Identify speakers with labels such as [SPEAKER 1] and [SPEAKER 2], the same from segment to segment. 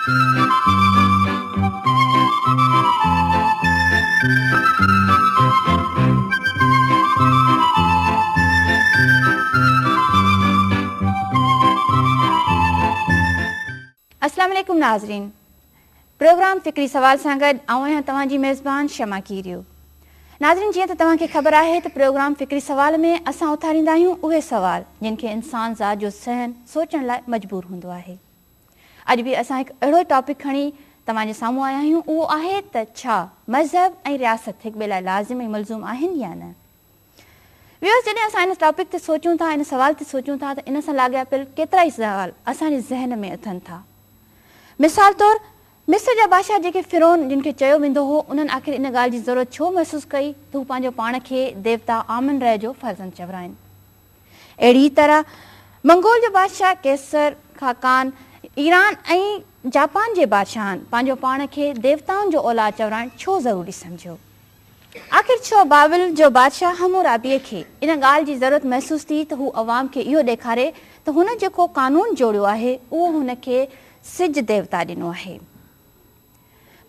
[SPEAKER 1] अस्सलाम वालेकुम नाज़रीन, प्रोग्राम फ़िक्री सवाल सां गॾु आऊं आहियां तव्हांजी मेज़बान शमा कीरियो। नाज़रीन, जीअं त तव्हांखे ख़बर आहे त प्रोग्राम फ़िक्री सवाल में असां उथारींदा आहियूं उहे सवाल जिन खे इंसान ज़ात जो ज़हन सोचण लाइ मजबूर हूंदो आहे। अॼु बि असां हिकु अहिड़ो टॉपिक खणी तव्हांजे साम्हूं आया आहियूं, उहो आहे त छा मज़हब ऐं रियासत हिकु ॿिए लाइ लाज़िम ऐं मलज़ूम आहिनि या न। व्यूअर्स, जॾहिं असां इन टॉपिक ते सोचूं था, इन सवाल ते सोचूं था त इन सां लाॻापियल केतिरा ई सवाल असांजे ज़हन में अथनि था। मिसाल तौरु मिस्र जा बादशाह जेके फ़िरौन जिन खे चयो वेंदो हो, उन्हनि आख़िर इन ॻाल्हि जी ज़रूरत छो महसूसु कई त हू पंहिंजो पाण खे देवता आमन रह जो फ़र्ज़ंद चवराइनि। अहिड़ी तरह मंगोल जो बादशाह कैसर खाकान ईरान ऐं जापान जे बादशाहनि पंहिंजो पाण खे देवताउनि जो औलाद चवराइणु छो ज़रूरी सम्झियो। आख़िर छो बाबिल जो बादशाह हमूराबीअ खे इन ॻाल्हि जी ज़रूरत महसूसु थी त हू अवाम खे इहो ॾेखारे त हुन जेको क़ानून जोड़ियो आहे उहो हुनखे सिज देवता ॾिनो आहे।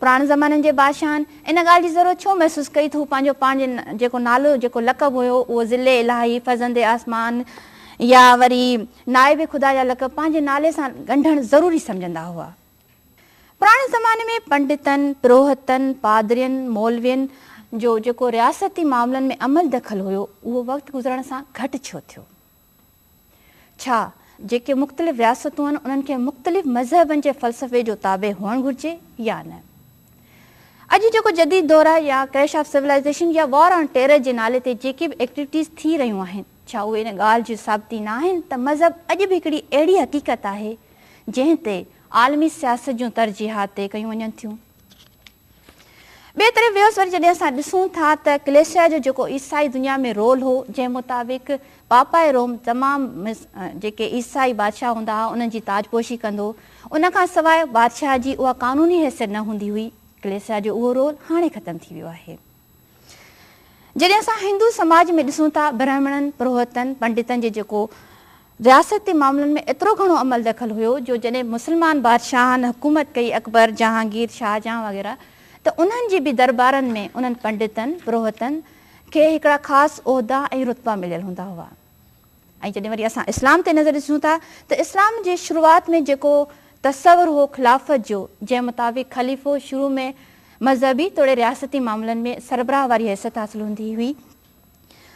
[SPEAKER 1] पुराणे ज़माननि जे बादशाहनि इन ॻाल्हि जी ज़रूरत छो महसूसु कई त हू पंहिंजे जेको नालो जेको लक़ब हुयो उहो ज़िले इलाही, फज़ंदे आसमान या वरी नाइब ख़ुदा जा लक़ब पंहिंजे नाले सां ॻंढणु ज़रूरी सम्झंदा हुआ। पुराणे ज़माने में पंडितनि, पुरोहितनि, पादरियुनि, मौलवियुनि जो जेको रियासती मामलनि में अमल दख़ल हुयो उहो वक़्तु गुज़रण सां घटि छो थियो। छा जेके मुख़्तलिफ़ रियासतूं आहिनि उन्हनि खे मुख़्तलिफ़ मज़हबनि जे फ़लसफ़े जो ताबे हुअणु घुरिजे या न। अॼु जेको जदीद दौर आहे या क्रैश ऑफ सिविलाइज़ेशन या वॉर ऑन टेरर जे नाले ते जेके बि एक्टिविटीज़ थी रहियूं आहिनि, छा उहे इन ॻाल्हि जी साबिती न आहिनि त मज़हब अॼु बि हिकिड़ी अहिड़ी हक़ीक़त आहे जंहिं ते आलमी सियासत जूं तरजीहात तइ कयूं वञनि थियूं। ॿिए तरफ़ व्यूअर्स, वरी जॾहिं असां ॾिसूं था त कलेसिया जो जेको ईसाई दुनिया में रोल हो, जंहिं मुताबिक़ पापाए रोम तमामु जेके ईसाई बादशाह हूंदा हुआ उन्हनि जी ताजपोशी कंदो, उन खां सवाइ बादशाह जी उहा क़ानूनी हैसियत न हूंदी हुई, कलेसिया जो उहो रोल हाणे ख़तमु थी वियो आहे। जॾहिं असां हिंदू समाज में ॾिसूं था, ब्राह्मणनि, पुरोहितनि, पंडितनि जे जेको रियासती मामलनि में एतिरो घणो अमल दख़ल हुयो जो जॾहिं मुस्लमान बादशाहनि हुकूमत कई, अकबर, जहांगीर, शाहजहां वग़ैरह, त उन्हनि जी बि दरबारनि में उन्हनि पंडितनि, पुरोहितनि खे हिकिड़ा ख़ासि उहिदा ऐं रुतबा मिलियल हूंदा हुआ। ऐं जॾहिं वरी असां इस्लाम ते नज़र ॾिसूं था त इस्लाम जे शुरूआति में जेको तसवर हो ख़िलाफ़त जो, जंहिं मुताबिक़ ख़लीफ़ो शुरू में मज़हबी तोड़े रियासती मामलनि में सरबराह वारी हैसियत हासिलु हूंदी हुई,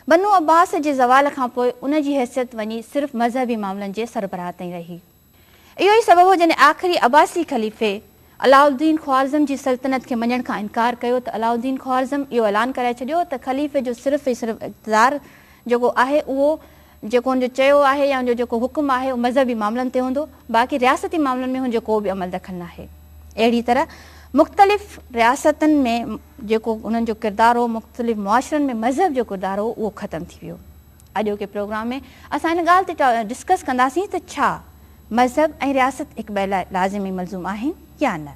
[SPEAKER 1] बनु अब्बास जे ज़वाल खां पोइ उन जी हैसियत वञी सिर्फ़ु मज़हबी मामलनि जे सरबराह ताईं रही। इहो ई सबबु हो जॾहिं आख़िरी अब्बासी ख़लीफ़े अलाउद्दीन ख्वारिज़म जी सल्तनत खे मञण खां इनकार कयो त अलाउद्दीन ख्वारिज़म इहो ऐलान कराए छॾियो त ख़लीफ़े जो सिर्फ़ु ऐं सिर्फ़ु इक़्तिदार जेको आहे उहो जेको हुनजो चयो आहे या हुनजो जेको हुकुम आहे उहो मज़हबी मामलनि ते हूंदो, बाक़ी रियासती मामलनि में हुनजो को बि अमल दख़ल न आहे। अहिड़ी तरह मुख़्तलिफ़ रियासतनि में जेको उन्हनि जो किरदारु हो, मुख़्तलिफ़ मुआशरनि में मज़हब जो किरदारु हो, उहो ख़तमु थी वियो। अॼोके प्रोग्राम में असां हिन ॻाल्हि ते डिस्कस कंदासीं त छा मज़हब ऐं रियासत हिकु ॿिए लाइ लाज़िमी मलज़ूम आहिनि या न।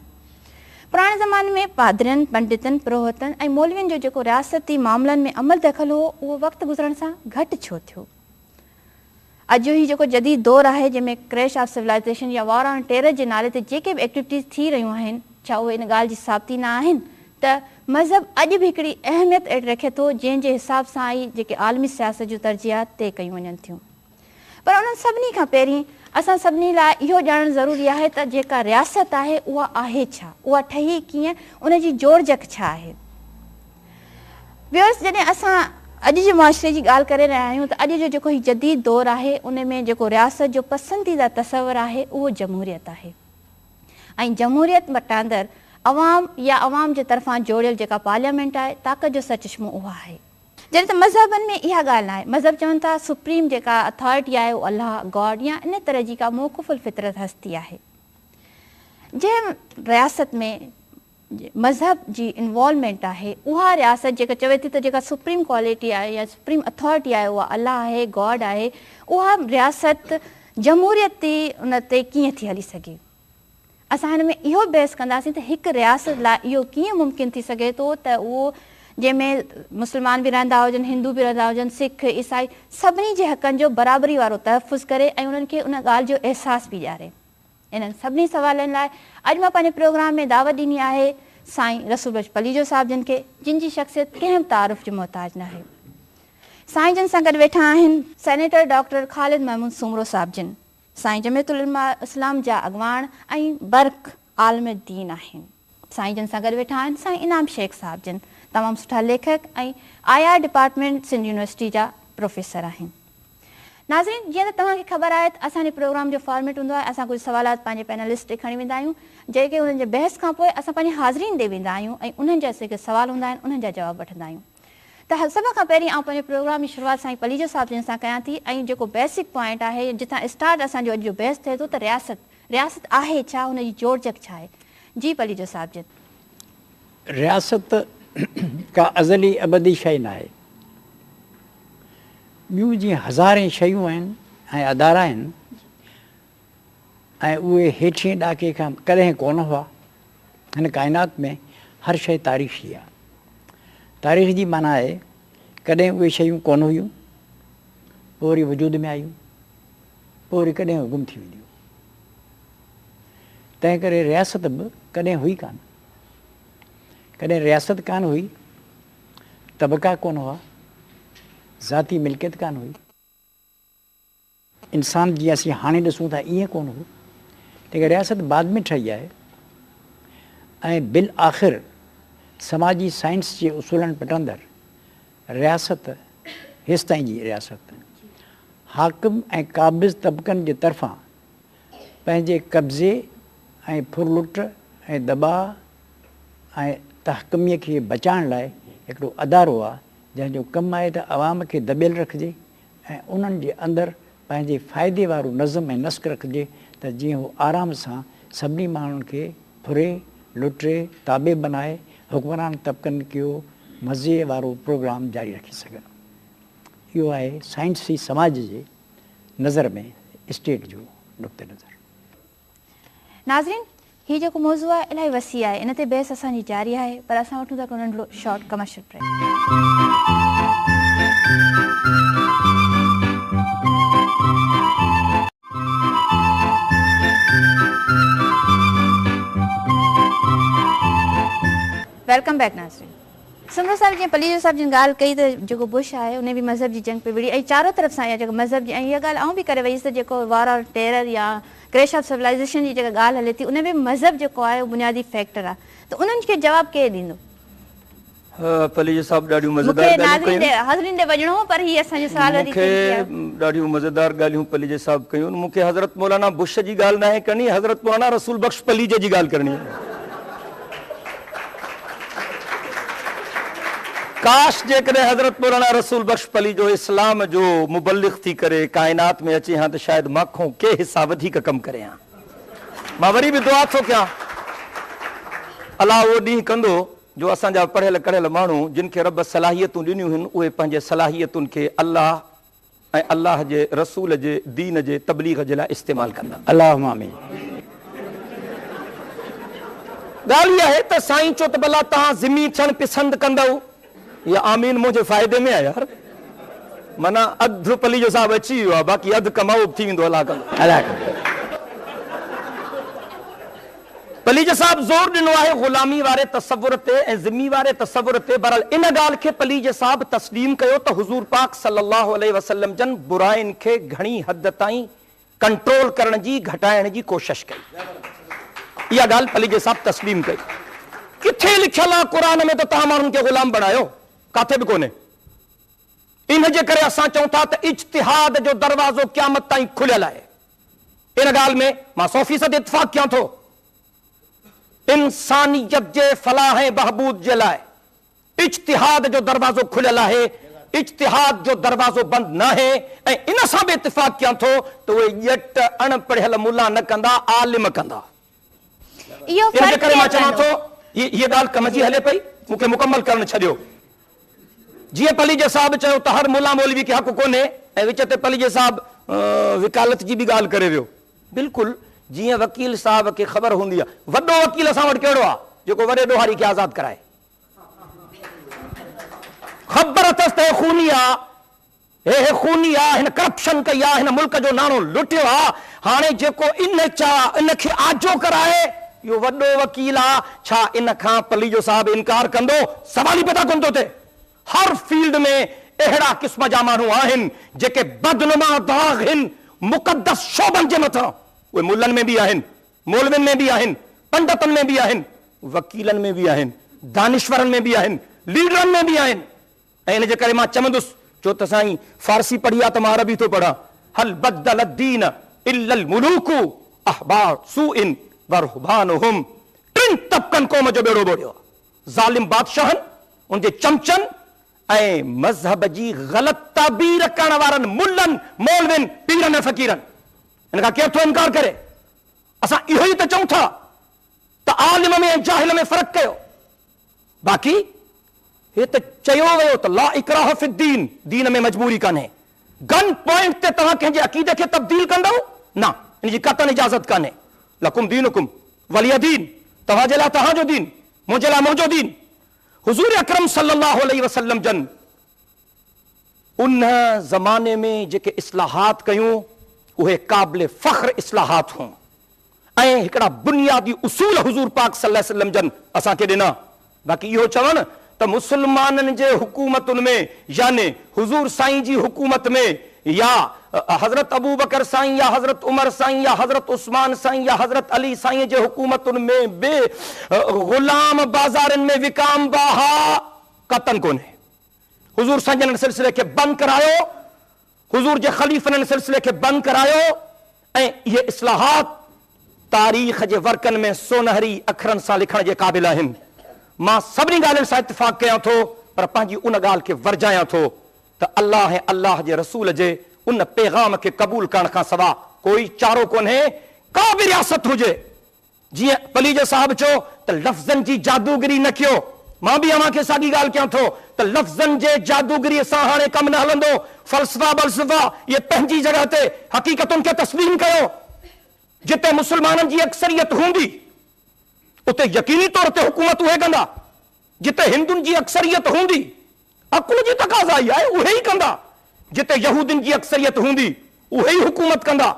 [SPEAKER 1] पुराणे ज़माने में पादरियुनि, पंडितनि, पुरोहितनि ऐं मौलवियुनि जो जेको रियासती मामलनि में अमल दख़ल हो उहो वक़्तु गुज़रण सां घटि छो थियो। अॼु ही जेको जदीद दौरु आहे जंहिंमें क्रैश ऑफ सिविलाइज़ेशन या वॉर ऑन टेरर जे नाले ते जेके बि एक्टिविटीज़ थी रहियूं आहिनि, छा उहे इन ॻाल्हि जी साबिती न आहिनि त मज़हब अॼु बि हिकिड़ी अहमियत रखे थो जंहिंजे हिसाब सां ई जेके आलमी सियासत जूं तरजीहात तइ कयूं वञनि थियूं। पर उन्हनि सभिनी खां पहिरीं असां सभिनी लाइ इहो ॼाणणु ज़रूरी आहे त जेका रियासत आहे उहा आहे छा, उहा ठही कीअं, उनजी जोड़जक छा आहे। व्यूअर्स, जॾहिं असां अॼु जे मुआशरे जी ॻाल्हि करे रहिया आहियूं त अॼु जो जेको हीउ जदीद दौरु आहे उन में जेको रियासत जो पसंदीदा तसवर आहे उहो जमहूरियत आहे। ऐं जमहूरियत मटाईंदड़ अवाम या अवाम जे तरफ़ां जोड़ियल जेका पार्लियामेंट आहे, ताक़त जो सचश्मो उहा आहे। जॾहिं त मज़हबनि में इहा ॻाल्हि न आहे। मज़हब चवनि था सुप्रीम जेका अथॉरिटी आहे उहा अल्लाह, गॉड या इन तरह जी का मौक़ुफ़ुल फितरत हस्ती आहे। जंहिं रियासत में मज़हब जी इन्वॉल्वमेंट आहे उहा रियासत जेका चवे थी त जेका सुप्रीम क्वालिटी आहे या सुप्रीम अथॉरिटी आहे उहा अल्लाह आहे, गॉड आहे, उहा रियासत जमहूरियत उन ते कीअं थी हली सघे। असां हिन में इहो बहस कंदासीं त हिकु रियासत लाइ इहो कीअं मुमकिन थी सघे थो त उहो जंहिंमें मुस्लमान बि रहंदा हुजनि, हिंदू बि रहंदा हुजनि, सिख, ईसाई, सभिनी जे हक़नि जो बराबरी वारो तहफ़ुज़ करे ऐं उन्हनि खे उन ॻाल्हि जो अहसास बि ॾियारे। इन्हनि सभिनी सवालनि लाइ अॼु मां पंहिंजे प्रोग्राम में दावत ॾिनी आहे साईं रसूल बख्श पलीजो साहिब जन खे, जिन जी शख़्सियत कंहिं बि तारुफ़ जो मोहताज न आहे। साईं जन सां गॾु वेठा आहिनि सेनेटर डॉक्टर ख़ालिद महमूद सुमरो साहिब जन, साईं जमियतुल उलमा इस्लाम जा अॻवान ऐं बर्क आलम दीन आहिनि। साईं जन सां गॾु वेठा आहिनि साईं इनाम शेख साहिब जन, तमामु सुठा लेखक ऐं IR डिपार्टमेंट सिंध यूनिवर्सिटी जा प्रोफेसर आहिनि। नाज़रीन, जीअं त तव्हांखे ख़बर आहे त असांजे प्रोग्राम जो फॉर्मेट हूंदो आहे, असां कुझु सवालात पंहिंजे पैनलिस्ट खे खणी वेंदा आहियूं, जेके उन्हनि जे बहस खां पोइ असां पंहिंजे हाज़रीन ॾे वेंदा आहियूं ऐं उन्हनि जा जेके सवाल हूंदा आहिनि उन्हनि जा जवाब वठंदा आहियूं। त सभ खां पहिरीं आउं पंहिंजे प्रोग्राम जी शुरूआति साईं पलीजो साहिब जन सां कयां थी ऐं जेको बेसिक पॉइंट आहे जितां स्टार्ट असांजो अॼु जो बहस थिए थो त रियासत आहे छा, हुनजी जोड़जक छा आहे। जी पलीजो साहिब जन।
[SPEAKER 2] रियासत का अज़ली अबदी शइ न आहे। ॿियूं जीअं हज़ारे शयूं आहिनि ऐं अदारा आहिनि ऐं उहे हेठिएं ॾाके खां कॾहिं कोन हुआ। हिन काइनात में हर शइ तारीख़ी आहे। तारीख़ जी माना आहे कॾहिं उहे शयूं कोन हुयूं, पोइ वरी वजूद में आयूं, पोइ वरी कॾहिं गुम थी वेंदियूं। तंहिं करे रियासत बि कॾहिं हुई कान। कॾहिं रियासत कान हुई, तबका कोन हुआ, ज़ाती मिल्कियत कान हुई। इंसान जीअं असीं हाणे ॾिसूं था ईअं कोन हो। लेकिन रियासत बाद में ठही आहे ऐं बिल आख़िर समाजी साइंस जे उसूलनि पटंदड़ रियासत हेसि ताईं जी रियासत हाकिम ऐं क़ाबिज़ तबक़नि जे तरफ़ां पंहिंजे कब्ज़े ऐं फुरलुट ऐं दॿाउ ऐं तहकमीअ खे बचाइण लाइ हिकिड़ो अदारो आहे जंहिंजो कमु आहे त अवाम खे दॿियल रखिजे ऐं उन्हनि जे अंदरि पंहिंजे फ़ाइदे वारो नज़म ऐं नस्क रखिजे त जीअं हू आराम सां सभिनी माण्हुनि खे फुरे लुटे ताबे बनाए हुकमरान तबक़नि जो मज़े वारो प्रोग्राम जारी रखी सघनि। इहो आहे साइंसी समाज जे नज़र में स्टेट जो नुक़्ते नज़र।
[SPEAKER 1] नाज़रीन, हीउ जेको मौज़ू आहे इलाही वसी आहे, इन ते बहस असांजी जारी आहे, पर असां वठूं था को नंढिड़ो short commercial break. Welcome back नाज़रीन। सुमरो साहिब जीअं पलीजो साहिब जिन ॻाल्हि कई त जेको बुश आहे उन बि मज़हब जी जंग पे विड़ी ऐं चारो तरफ़ सां इहा जेको मज़हब जी ऐं इहा ॻाल्हि आउं बि करे वईसि त जेको वॉर ऑन टेरर या क्रैश ऑफ सिविलाइज़ेशन जी जेका ॻाल्हि हले थी उन में मज़हब जेको आहे उहो बुनियादी फैक्टर आहे, त उन्हनि खे जवाबु केरु ॾींदो?
[SPEAKER 3] पलीजो साहिब ॾाढियूं मज़ेदार
[SPEAKER 1] हाज़रीन ॾे वञणो हो, पर हीअ असांजो सवाल
[SPEAKER 3] ॾाढियूं मज़ेदार ॻाल्हियूं पलीजो साहिब कयूं। मूंखे हज़रत मौलाना बुश जी ॻाल्हि न आहे करणी, हज़रत मौलाना रसूल बख्श पलीजे जी ॻाल्हि करणी आहे। काश जेकॾहिं हज़रत मौलाना रसूल बख्श पलीजो इस्लाम जो मुबल्लिग़ थी करे काइनात में अचे हा त शायदि माखों के हिसा वधीक कमु करे हा। मां वरी बि दुआ थो कयां अलाह उहो ॾींहुं कंदो जो असांजा पढ़ियल कढ़ियल माण्हू जिन खे रब सलाहियतूं ॾिनियूं आहिनि उहे पंहिंजे सलाहियतुनि खे अलाह ऐं अलाह जे रसूल जे दीन जे तबलीग जे लाइ इस्तेमालु कंदा।
[SPEAKER 2] अल्लाहुम्मा आमीन।
[SPEAKER 3] ॻाल्हि इहा आहे त साईं चओ त भला तव्हां ज़िमी थियणु पसंदि कंदव या आमीन मुंहिंजे फ़ाइदे में आहे यार। माना अधु पलीजो साहिबु अची वियो आहे, बाक़ी अधु कमाओ बि थी वेंदो। अलाह कंदो। पलीज साहिब ज़ोर ॾिनो आहे ग़ुलामी वारे तसवुर ते ऐं ज़िमी वारे तसवुर ते। बहरहाल इन ॻाल्हि खे पलीज साहिब तस्लीम कयो त हुज़ूर पाक सल्लल्लाहु अलैहि वसल्लम जन बुराइनि खे घणी हद ताईं कंट्रोल करण जी घटाइण जी कोशिश कई। इहा ॻाल्हि पलीज साहिब तस्लीम कई। किथे लिखियल आहे क़ुरान में त तव्हां माण्हुनि खे ग़ुलाम बणायो? काथे बि कोन्हे। इन जे करे असां चऊं था त इज्तिहाद जो दरवाज़ो क़यामत ताईं खुलियल आहे। इन ॻाल्हि में मां 100% इत्तिफ़ाक़ कयां थो। इंसानियत जे फलाह ऐं बहबूद जे लाइ इज्तिहाद जो दरवाज़ो खुलियल आहे, इज्तिहाद जो दरवाज़ो बंदि न आहे। ऐं इन सां बि इत्तिफ़ाक़ कयां थो त उहे ॼट अणपढ़ियल मुला न कंदा, आलिम कंदा। इन जे करे मां चवां थो हीअ ॻाल्हि कम जी हले पई, मूंखे मुकमल करणु छॾियो। जीअं पलीज साहिब चयो त हर मुला मौलवी खे हक़ कोन्हे ऐं विच ते पलीज साहिब विकालत जी बि ॻाल्हि करे वियो। बिल्कुलु जीअं वकील साहिब खे ख़बर हूंदी आहे, वॾो वकील असां वटि कहिड़ो आहे जेको वॾे ॾोहारी खे आज़ादु कराए। ख़बर अथसि त खूनी आहे, हे खूनी आ, हिन करप्शन कई आ, हिन मुल्क जो नाणो लुटियो आ, हाणे जेको इनखे आजो कराए इहो वॾो वकील आ, छा इन खां पलीजो साहब इनकार कंदो? सवाल ई पैदा कोन थो थिए। हर फील्ड में अहिड़ा क़िस्म जा माण्हू आहिनि जेके बदनुमा दाग़ आहिनि मुक़दस शोबनि जे मथां। उहे मुल्लनि में बि आहिनि, मौलवियुनि में बि आहिनि, पंडितनि में बि आहिनि, वकीलनि में बि आहिनि, दानिश्वरनि में बि आहिनि, लीडरनि में बि आहिनि। ऐं इन जे करे मां चवंदुसि, छो त साईं फारसी पढ़ी आहे त मां अरबी थो पढ़ां, हल बदल दीन इल्लल मुलूकु अहबार सूइन वरहबानुहुम। टिनि तबक़नि क़ौम जो बेड़ो बोड़ियो आहे, ज़ालिम बादशाहनि, उनजे चमचनि ऐं मज़हब जी ग़लत ताबीर करण वारनि मुल्लनि, मौलवियुनि, पीरनि ऐं फ़क़ीरनि। इन खां केरु थो इनकार करे? असां इहो ई त चऊं था त आलिम में ऐं जाहिल में फ़र्क़ु कयो। बाक़ी हे त चयो वियो त ला इकराह फिद्दीन, दीन में मजबूरी कान्हे। गन पॉइंट ते तव्हां कंहिंजे अक़ीदे खे तब्दील कंदव न, इन जी कतन इजाज़त कान्हे। लकुम दीनुकुम वलिय दीन, तव्हांजे लाइ तव्हांजो दीन, मुंहिंजे लाइ मुंहिंजो दीन। हुज़ूर अकरम सल्लल्लाहु अलैहि वसल्लम जन उन ज़माने में जेके इस्लाहात कयूं उहे क़ाबिल फ़ख्र इस्लाहात हुयूं ऐं हिकिड़ा बुनियादी उसूल हुज़ूर पाक सल्लल्लाहु अलैहि वसल्लम जन असांखे ॾिना। बाक़ी इहो चवनि त मुसलमाननि जे हुकूमतुनि में याने हुज़ूर साईं जी हुकूमत में या हज़रत अबू बकर साईं या हज़रत उमर साईं या हज़रत उस्मान साईं या हज़रत अली साईं जे हुकूमतुनि में बे ग़ुलाम बाज़ारनि में विकाम बाहा कतन कोन्हे। हुज़ूर साईं जन सिलसिले खे बंदि करायो, हुज़ूर जे ख़लीफ़नि सिलसिले खे बंदि करायो ऐं इहे इस्लाहात तारीख़ जे वर्कनि में सोनहरी अखरनि सां लिखण जे क़ाबिल आहिनि। मां सभिनी ॻाल्हियुनि सां इत्तिफ़ाक़ कयां थो, पर पंहिंजी उन ॻाल्हि खे वर्जायां थो त अल्लाह ऐं अल्लाह जे रसूल जे उन पैगाम खे क़बूल करण खां सवा कोई चारो कोन्हे। का बि रियासत हुजे, जीअं पलीज साहब चयो त लफ़्ज़नि जी जादूगिरी न कयो, मां बि अव्हांखे साॻी ॻाल्हि कयां थो त लफ़्ज़नि जे जादूगिरीअ सां हाणे कमु न हलंदो। फ़लसफ़ा बलसफ़ा इहे पंहिंजी जॻह ते, हक़ीक़तुनि खे तस्लीम कयो। जिते मुसलमाननि जी अक्सरियत हूंदी उते यकीनी तौर ते हुकूमत उहे कंदा, जिते हिंदुनि जी अक्सरियत हूंदी अकुल जी तक़ाज़ा ई आहे उहे ई कंदा, जिते यहूदियुनि जी अक्सरियत हूंदी उहे ई हुकूमत कंदा,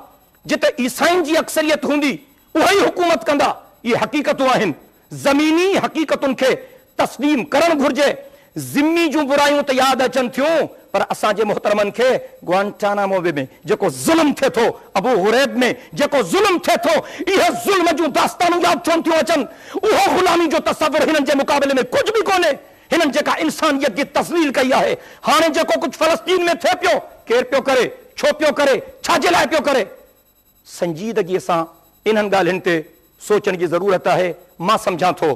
[SPEAKER 3] जिते ईसाइनि जी अक्सरियत हूंदी उहे ई हुकूमत कंदा। इहे हक़ीक़तूं आहिनि, ज़मीनी हक़ीक़तुनि खे तस्लीम करणु घुर्जे। ज़िम्मी जूं बुरायूं त यादि अचनि थियूं, पर असांजे मुहतरमनि खे ग्वांटानामो में जेको ज़ुल्म थिए थो, अबू हुरैब में जेको ज़ुल्म थिए थो, इहे ज़ुल्म जूं दास्तानूं यादि छो थियूं अचनि? उहो ग़ुलामी जो तसव्वुर हिननि जे मुक़ाबले में कुझु बि कोन्हे। हिननि जेका इंसानियत जी तस्लील कई आहे, हाणे जेको कुझु फ़लस्तीन में थिए पियो, केरु पियो करे, छो पियो करे, छाजे लाइ पियो करे? संजीदगीअ सां इन्हनि ॻाल्हियुनि ते सोचण जी ज़रूरत आहे। मां सम्झां थो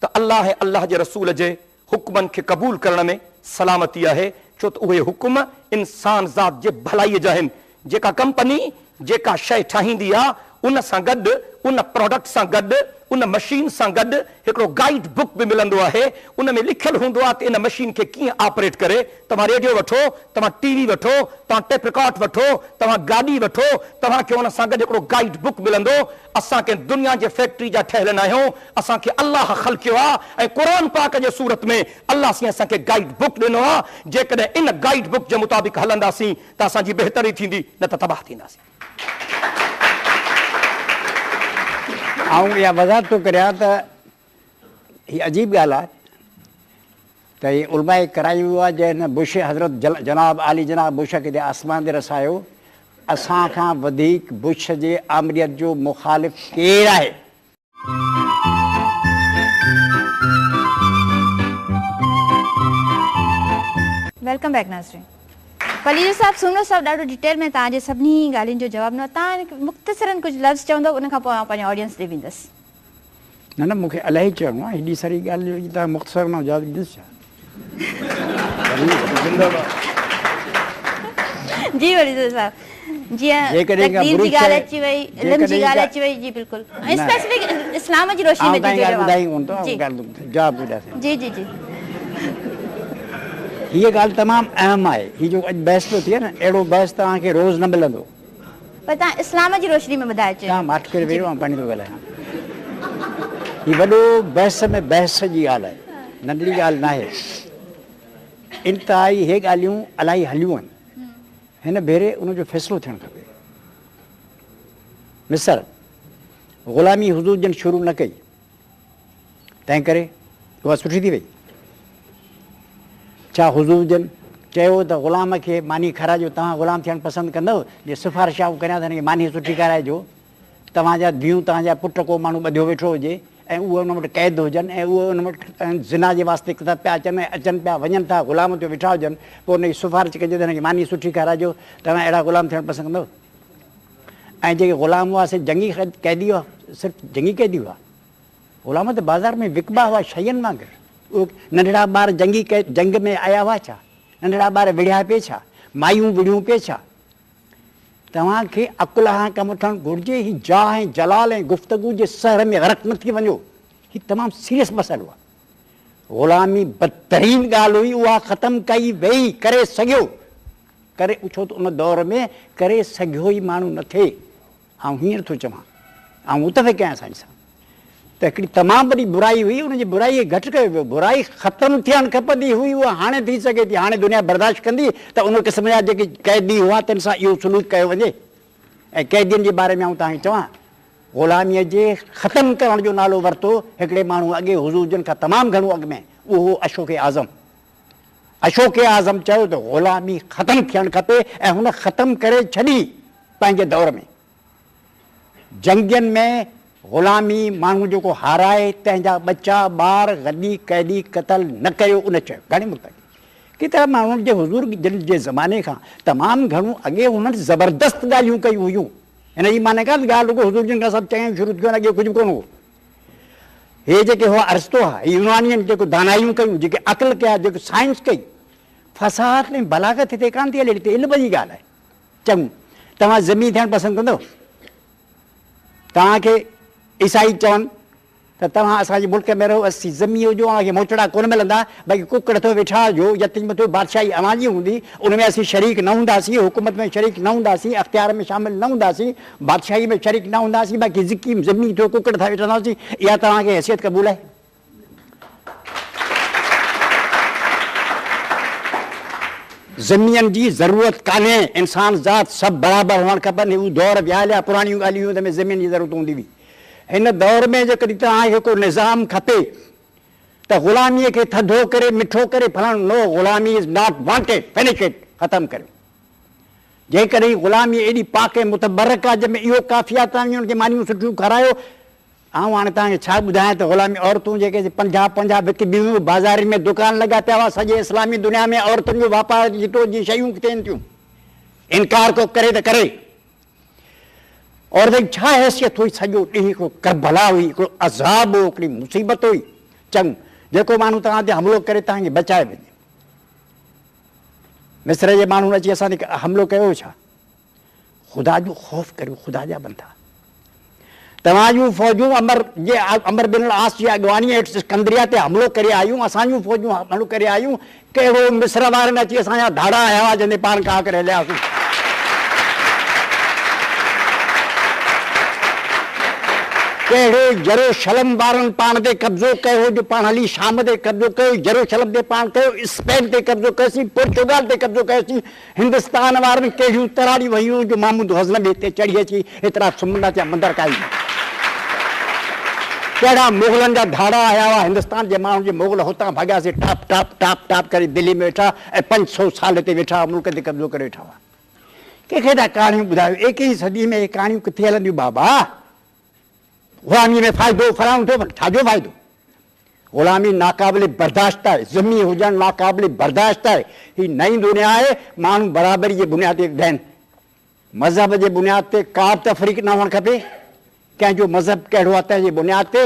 [SPEAKER 3] त अल्लाह ऐं अल्लाह जे रसूल जे हुक्मनि खे क़बूल करण में सलामती आहे, छो त उहे हुकुम इंसान ज़ात जे भलाईअ जा आहिनि। जेका कंपनी जेका शइ ठाहींदी आहे उन सां गॾु, उन प्रोडक्ट सां गॾु, उन मशीन सां गॾु हिकिड़ो गाइड बुक बि मिलंदो आहे। उन में लिखियलु हूंदो आहे त इन मशीन खे कीअं ऑपरेट करे। तव्हां रेडियो वठो, तव्हां टीवी वठो, तव्हां टेप रिकॉर्ड वठो, तव्हां गाॾी वठो, तव्हांखे उन सां गॾु हिकिड़ो गाइड बुक मिलंदो। असांखे दुनिया जे फैक्ट्री जा ठहियल न आहियूं, असांखे अल्लाह ख़ल्क़ियो आहे ऐं क़ुर पाक जे सूरत में अल्लाह साईं असांखे गाइड बुक ॾिनो आहे। जेकॾहिं इन गाइड बुक जे मुताबिक़ हलंदासीं त असांजी बहितरी थींदी, न त तबाह थींदासीं।
[SPEAKER 2] ऐं इहा वज़ाहत थो करियां त हीअ अजीब ॻाल्हि आहे त हीअ उलमाए कराई वियो आहे जंहिं बुश हज़रत जनाब आली जनाब बुश खे आसमान ते रसायो। असांखां वधीक बुश जे आमरीत जो मुख़ालिफ़ केरु आहे?
[SPEAKER 1] वेलकम बैक नाज़रीन। पलीजो साहब, सुनो साहब ॾाढो डिटेल में तव्हांजे सभिनी ॻाल्हियुनि जो जवाबु ॾिनो। तव्हां मुख़्तसरनि कुझु लफ़्ज़ चवंदो, उन खां पोइ पंहिंजे ऑडियंस ॾे वेंदसि।
[SPEAKER 2] न न, मूंखे इलाही चवणो आहे, हेॾी सारी ॻाल्हि जो तव्हां मुख़्तसर मां जवाबु ॾींदुसि छा?
[SPEAKER 1] जी पलीजो साहब, जीअं तकदीर जी ॻाल्हि अची वई, इल्म जी ॻाल्हि अची वई, जी बिल्कुलु, ऐं स्पेसिफिक इस्लाम जी रोशनी में जी जी जी
[SPEAKER 2] हीअ ॻाल्हि तमामु अहम आहे। हीअ जो अॼु बहस पियो थिए न, अहिड़ो बहस तव्हांखे रोज़ न मिलंदो।
[SPEAKER 1] पर तव्हां इस्लाम जी रोशनी में ॿुधाए चयो।
[SPEAKER 2] तव्हां माठ करे वेहो, पाणी थो ॻाल्हायां। हीअ वॾो बहस में बहस जी ॻाल्हि आहे, नंढड़ी ॻाल्हि न आहे। इंतिहाई इहे ॻाल्हियूं इलाही हलियूं आहिनि। हिन भेरे उनजो फ़ैसिलो थियणु खपे। मिस्र ग़ुलामी हुज़ूर जन शुरू न कई, तंहिं करे उहा सुठी थी वई। छा हुज़ूर जन चयो त ग़ुलाम खे मानी खाराइजो, तव्हां ग़ुलाम थियणु पसंदि कंदव? जे सिफ़ारिशाऊं करियां त हिनखे मानी सुठी खाराइजो, तव्हांजा धीअरूं तव्हांजा पुट को माण्हू ॿधियो वेठो हुजे ऐं उहे उन वटि क़ैद हुजनि ऐं उहे उन वटि ज़िना जे वास्ते किताब पिया अचनि पिया वञनि था, ग़ुलाम ते वेठा हुजनि, पोइ हुनजी सिफ़ारिश कजे त हिनखे मानी सुठी खाराइजो, तव्हां अहिड़ा ग़ुलाम थियणु पसंदि कंदव? ऐं जेके ग़ुलाम हुआ से जंगी क़ैदी हुआ, सिर्फ़ु जंगी क़ैदी हुआ, ग़ुलाम त बाज़ार में विकबा हुआ शयुनि वांगुरु। उहे नंढड़ा ॿार जंग में आया हुआ छा? नंढड़ा ॿार विढ़िया पिए छा? मायूं विढ़ियूं पिए छा? तव्हांखे अकुल खां कमु वठणु घुरिजे। ही जाह ऐं जलाल ऐं गुफ़्तगू जे सहर में ग़रक़ न थी वञो। ही तमामु सीरियस मसइलो आहे। ग़ुलामी बदतरीन ॻाल्हि हुई, उहा ख़तमु कई वई, करे सघियो, करे छो त उन दौर में करे सघियो ई माण्हू न थिए। ऐं हींअर थो चवां, ऐं मुतफ़िक़ आहियां साईं सां, त हिकिड़ी तमामु वॾी बुराई हुई, उनजी बुराई खे घटि कयो वियो। बुराई ख़तमु थियणु खपंदी हुई, उहा हाणे थी सघे थी। हाणे दुनिया बर्दाश्त कंदी त उन क़िस्म जा जेके क़ैदी हुआ तिन सां इहो सलूक कयो वञे। ऐं क़ैदियुनि जे बारे में आऊं तव्हांखे चवां, ग़ुलामीअ जे ख़तमु करण जो नालो वरितो हिकिड़े माण्हू अॻे हुज़ूर जन खां तमामु घणो अॻु में, उहो अशोक आज़म। अशोक आज़म चयो त ग़ुलामी ख़तमु थियणु खपे ऐं हुन ख़तमु करे छॾी। पंहिंजे दौर में जंगियुनि में ग़ुलामी माण्हू जेको हाराए, तंहिंजा बच्चा ॿार गदी क़ैदी क़तल न कयो, उन चयो। घणे मुल्क केतिरा माण्हुनि जे हुज़ूर जन जे ज़माने खां तमामु घणो अॻे हुननि ज़बरदस्त ॻाल्हियूं कयूं हुयूं। हिन जी माने कान ॻाल्हि रुॻो हुज़ूर जन खां सभु चङियूं शुरू थियूं, अॻे कुझु बि कोन हो। हे जेके हुआ अरिस्तो हा, यूनानियुनि जेको दानायूं कयूं, जेके अक़ल कया, जेको साइंस कई, फ़साहत में बलागत हिते कान थी हले, हिते इल्म जी ॻाल्हि आहे। चङो, तव्हां ज़मी थियणु पसंदि कंदव? तव्हांखे ईसाई चवनि त तव्हां असांजे मुल्क में रहो, असीं ज़मी हुजो, तव्हांखे मोचड़ा कोन मिलंदा, बाक़ी कुकड़ थो वेठा हुजो, यतीम थो, बादशाही अवांजी हूंदी, उन में असीं शरीक न हूंदासीं, हुकूमत में शरीक न हूंदासीं, अख़्तियार में शामिल न हूंदासीं, बादशाही में शरीक न हूंदासीं, बाक़ी ज़िकी ज़मी थियो कुकड़ था वेठंदासीं। इहा तव्हांखे हैसियत क़बूल आहे? ज़मीन जी ज़रूरत कान्हे, इंसान ज़ात सभु बराबरि हुअणु खपनि। हू दौर विया हलिया, पुराणियूं ॻाल्हियूं, हुन में ज़मीन जी ज़रूरत हूंदी हुई। हिन दौर में जेकॾहिं तव्हांखे हिकु निज़ाम खपे त ग़ुलामीअ खे थधो करे मिठो करे फलाणो, नो, ग़ुलामी is not wanted, finish it, ख़तमु करियो। जेकॾहिं ग़ुलामी एॾी पाक ऐं मुतबरक आहे, जंहिंमें इहो काफ़ी आहे, तव्हां हुनखे मानियूं सुठियूं खारायो। ऐं हाणे तव्हांखे छा ॿुधायां त ग़ुलामी औरतूं जेके 50 विकी ॿियूं बाज़ारि में दुकान लॻा पिया हुआ, सॼे इस्लामी दुनिया में औरतुनि जो वापारु जितो जी शयूं थियनि थियूं। इनकार को करे त करे, औरत छा हैसियत हुई? सॼो ॾींहुं हिकिड़ो करबला हुई, हिकिड़ो अज़ाब हो, हिकिड़ी मुसीबत हुई। चङो, जेको माण्हू तव्हां ते हमिलो करे तव्हांखे बचाए वञे। मिस्र जे माण्हुनि अची असां ते हमिलो कयो छा? ख़ुदा जो ख़ौफ़ करियो, ख़ुदा जा बंदा। तव्हां जूं फ़ौजूं अमर बिन आस जी अॻवानी हेठि सिकंदरिया ते हमिलो करे आयूं, असां जूं फ़ौजूं हमिलो करे आयूं। कहिड़ो मिस्र वारनि अची असांजा धाड़ा आया हुआ, जंहिंजे पाण खां करे हलियासीं। कहिड़े जेरूशलम वारनि पाण ते कब्ज़ो कयो, जो पाण हली शाम ते कब्ज़ो कयो, जेरूशलम ते पाण कयो, स्पेन ते कब्ज़ो कयोसीं, पुर्तगाल ते कब्ज़ो कयोसीं। हिंदुस्तान वारनि कहिड़ियूं तराड़ियूं वयूं, जो महमूद गज़नवी हिते चढ़ी अची हेतिरा सुम्हंदा थिया मंदर काई। कहिड़ा मुग़लनि जा धाड़ा आया हुआ, हिंदुस्तान जे माण्हुनि जे मुग़ल हुतां भॻियासीं, टाप टाप टाप टाप करे दिल्ली में वेठा ऐं 500 साल हिते वेठा, मुल्क ते कब्ज़ो करे वेठा हुआ। कंहिंखे था कहाणियूं ॿुधायो? 21वीं सदी में इहे कहाणियूं किथे हलंदियूं बाबा? ग़ुलामी में फ़ाइदो फलाणो थियो, छाजो फ़ाइदो? ग़ुलामी नाक़ाबिले बर्दाश्त आहे, ज़मी हुजणु नाक़ाबिले बर्दाश्त आहे। हीअ नई दुनिया आहे, माण्हू बराबरी जे बुनियाद ते रहनि। मज़हब जे बुनियाद ते का बि तफ़रीक़ न हुअणु खपे। कंहिंजो मज़हब कहिड़ो आहे तंहिंजे बुनियाद ते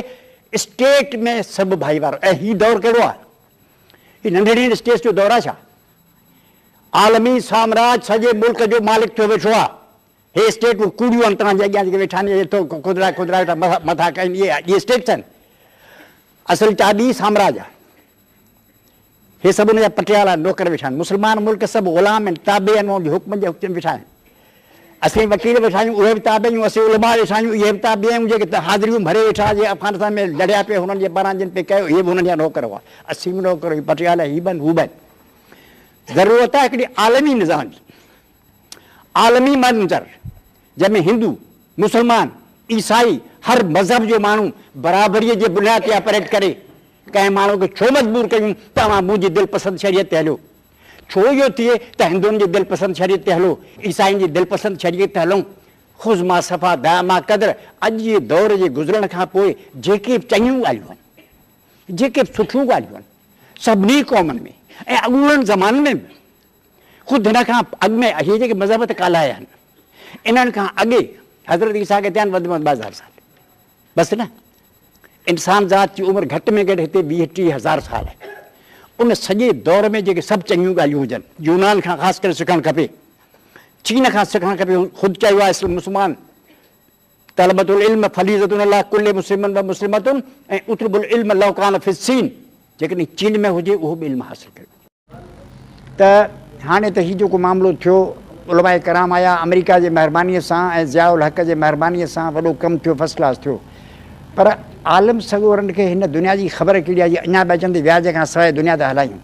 [SPEAKER 2] स्टेट में सभु भाईवारो। ऐं हीउ दौरु कहिड़ो आहे? हीउ नंढड़ी स्टेट जो दौरु आहे छा? आलमी साम्राज सॼे मुल्क जो मालिक थियो वेठो आहे। हे स्टेट कूड़ियूं आहिनि तव्हांजे अॻियां जेके वेठा आहिनि, खुदरा खुदरा वेठा मथां कनि, इहे स्टेट्स आहिनि। असल चाबी साम्राज आहे। हे सभु हुनजा पटियाला नौकर वेठा आहिनि। मुस्लमान मुल्क सभु ग़ुलाम आहिनि, ताबे आहिनि, हुनजे हुक्म जे हुक्म वेठा आहिनि। असीं वकील वेठा आहियूं, उहे बि ताबे आहियूं। असीं उलमा वेठा आहियूं, इहे बि ताबे आहियूं। जेके हाज़िरियूं भरे वेठा, जे अफ़गानिस्तान में लड़िया पिए, हुननि जे पारां जिन पे कयो, इहे बि हुननि जा नौकर हुआ। असीं बि नौकर, पटियाला ही बि आहिनि, हू बि आहिनि। ज़रूरत आहे हिकिड़ी आलमी निज़ाम जी। आलमी मंजर जंहिंमें हिंदू मुसलमान ईसाई हर मज़हब जो माण्हू बराबरीअ जे बुनियाद ते ऑपरेट करे कंहिं माण्हू खे छो मजबूर कयूं तव्हां मुंहिंजी दिलपसंद शरीयत ते हलो। छो इहो थिए त हिंदुनि जी दिलपसंद शरीयत ते हलो ईसाइनि जी दिलपसंद शरीयत ते हलूं। ख़ुज़ मां सफ़ा दा मां क़दर अॼु जे दौर जे गुज़रण खां पोइ जेके चङियूं ॻाल्हियूं आहिनि जेके सुठियूं ॻाल्हियूं आहिनि सभिनी क़ौमनि में ऐं अॻूणनि ज़माननि में बि ख़ुदि हिन खां अॻु में इहे जेके मज़हब त कालाया आहिनि इन्हनि खां अॻे हज़रत ईसा खे थिया आहिनि वधि में वधि 2000 साल बसि न। इंसान ज़ात जी उमिरि घटि में घटि हिते 20-30 हज़ार साल आहे। उन सॼे दौर में जेके सभु चङियूं ॻाल्हियूं हुजनि यूनान खां ख़ासि करे सिखणु खपे चीन खां सिखणु खपे। ख़ुदि चयो आहे मुस्लमान तलबतुल इल्म फरीज़तुन अला कुल्लि मुस्लिमन व मुस्लिमतुन ऐं उतलबुल इल्म लौ कान फी सीन जेकॾहिं चीन में हुजे उहो बि इल्मु हासिलु कयो। त हाणे त हीउ जेको मामिलो थियो उलमाए कराम आया अमेरिका जे महिरबानीअ सां ऐं ज़ियाउल हक़ जे महिरबानीअ सां वॾो कमु थियो फस्ट क्लास थियो। पर आलम सगोरनि खे हिन दुनिया जी ख़बर कहिड़ी आहे अञा बि अचनि व्याज खां सवाइ दुनिया ते हलायूं।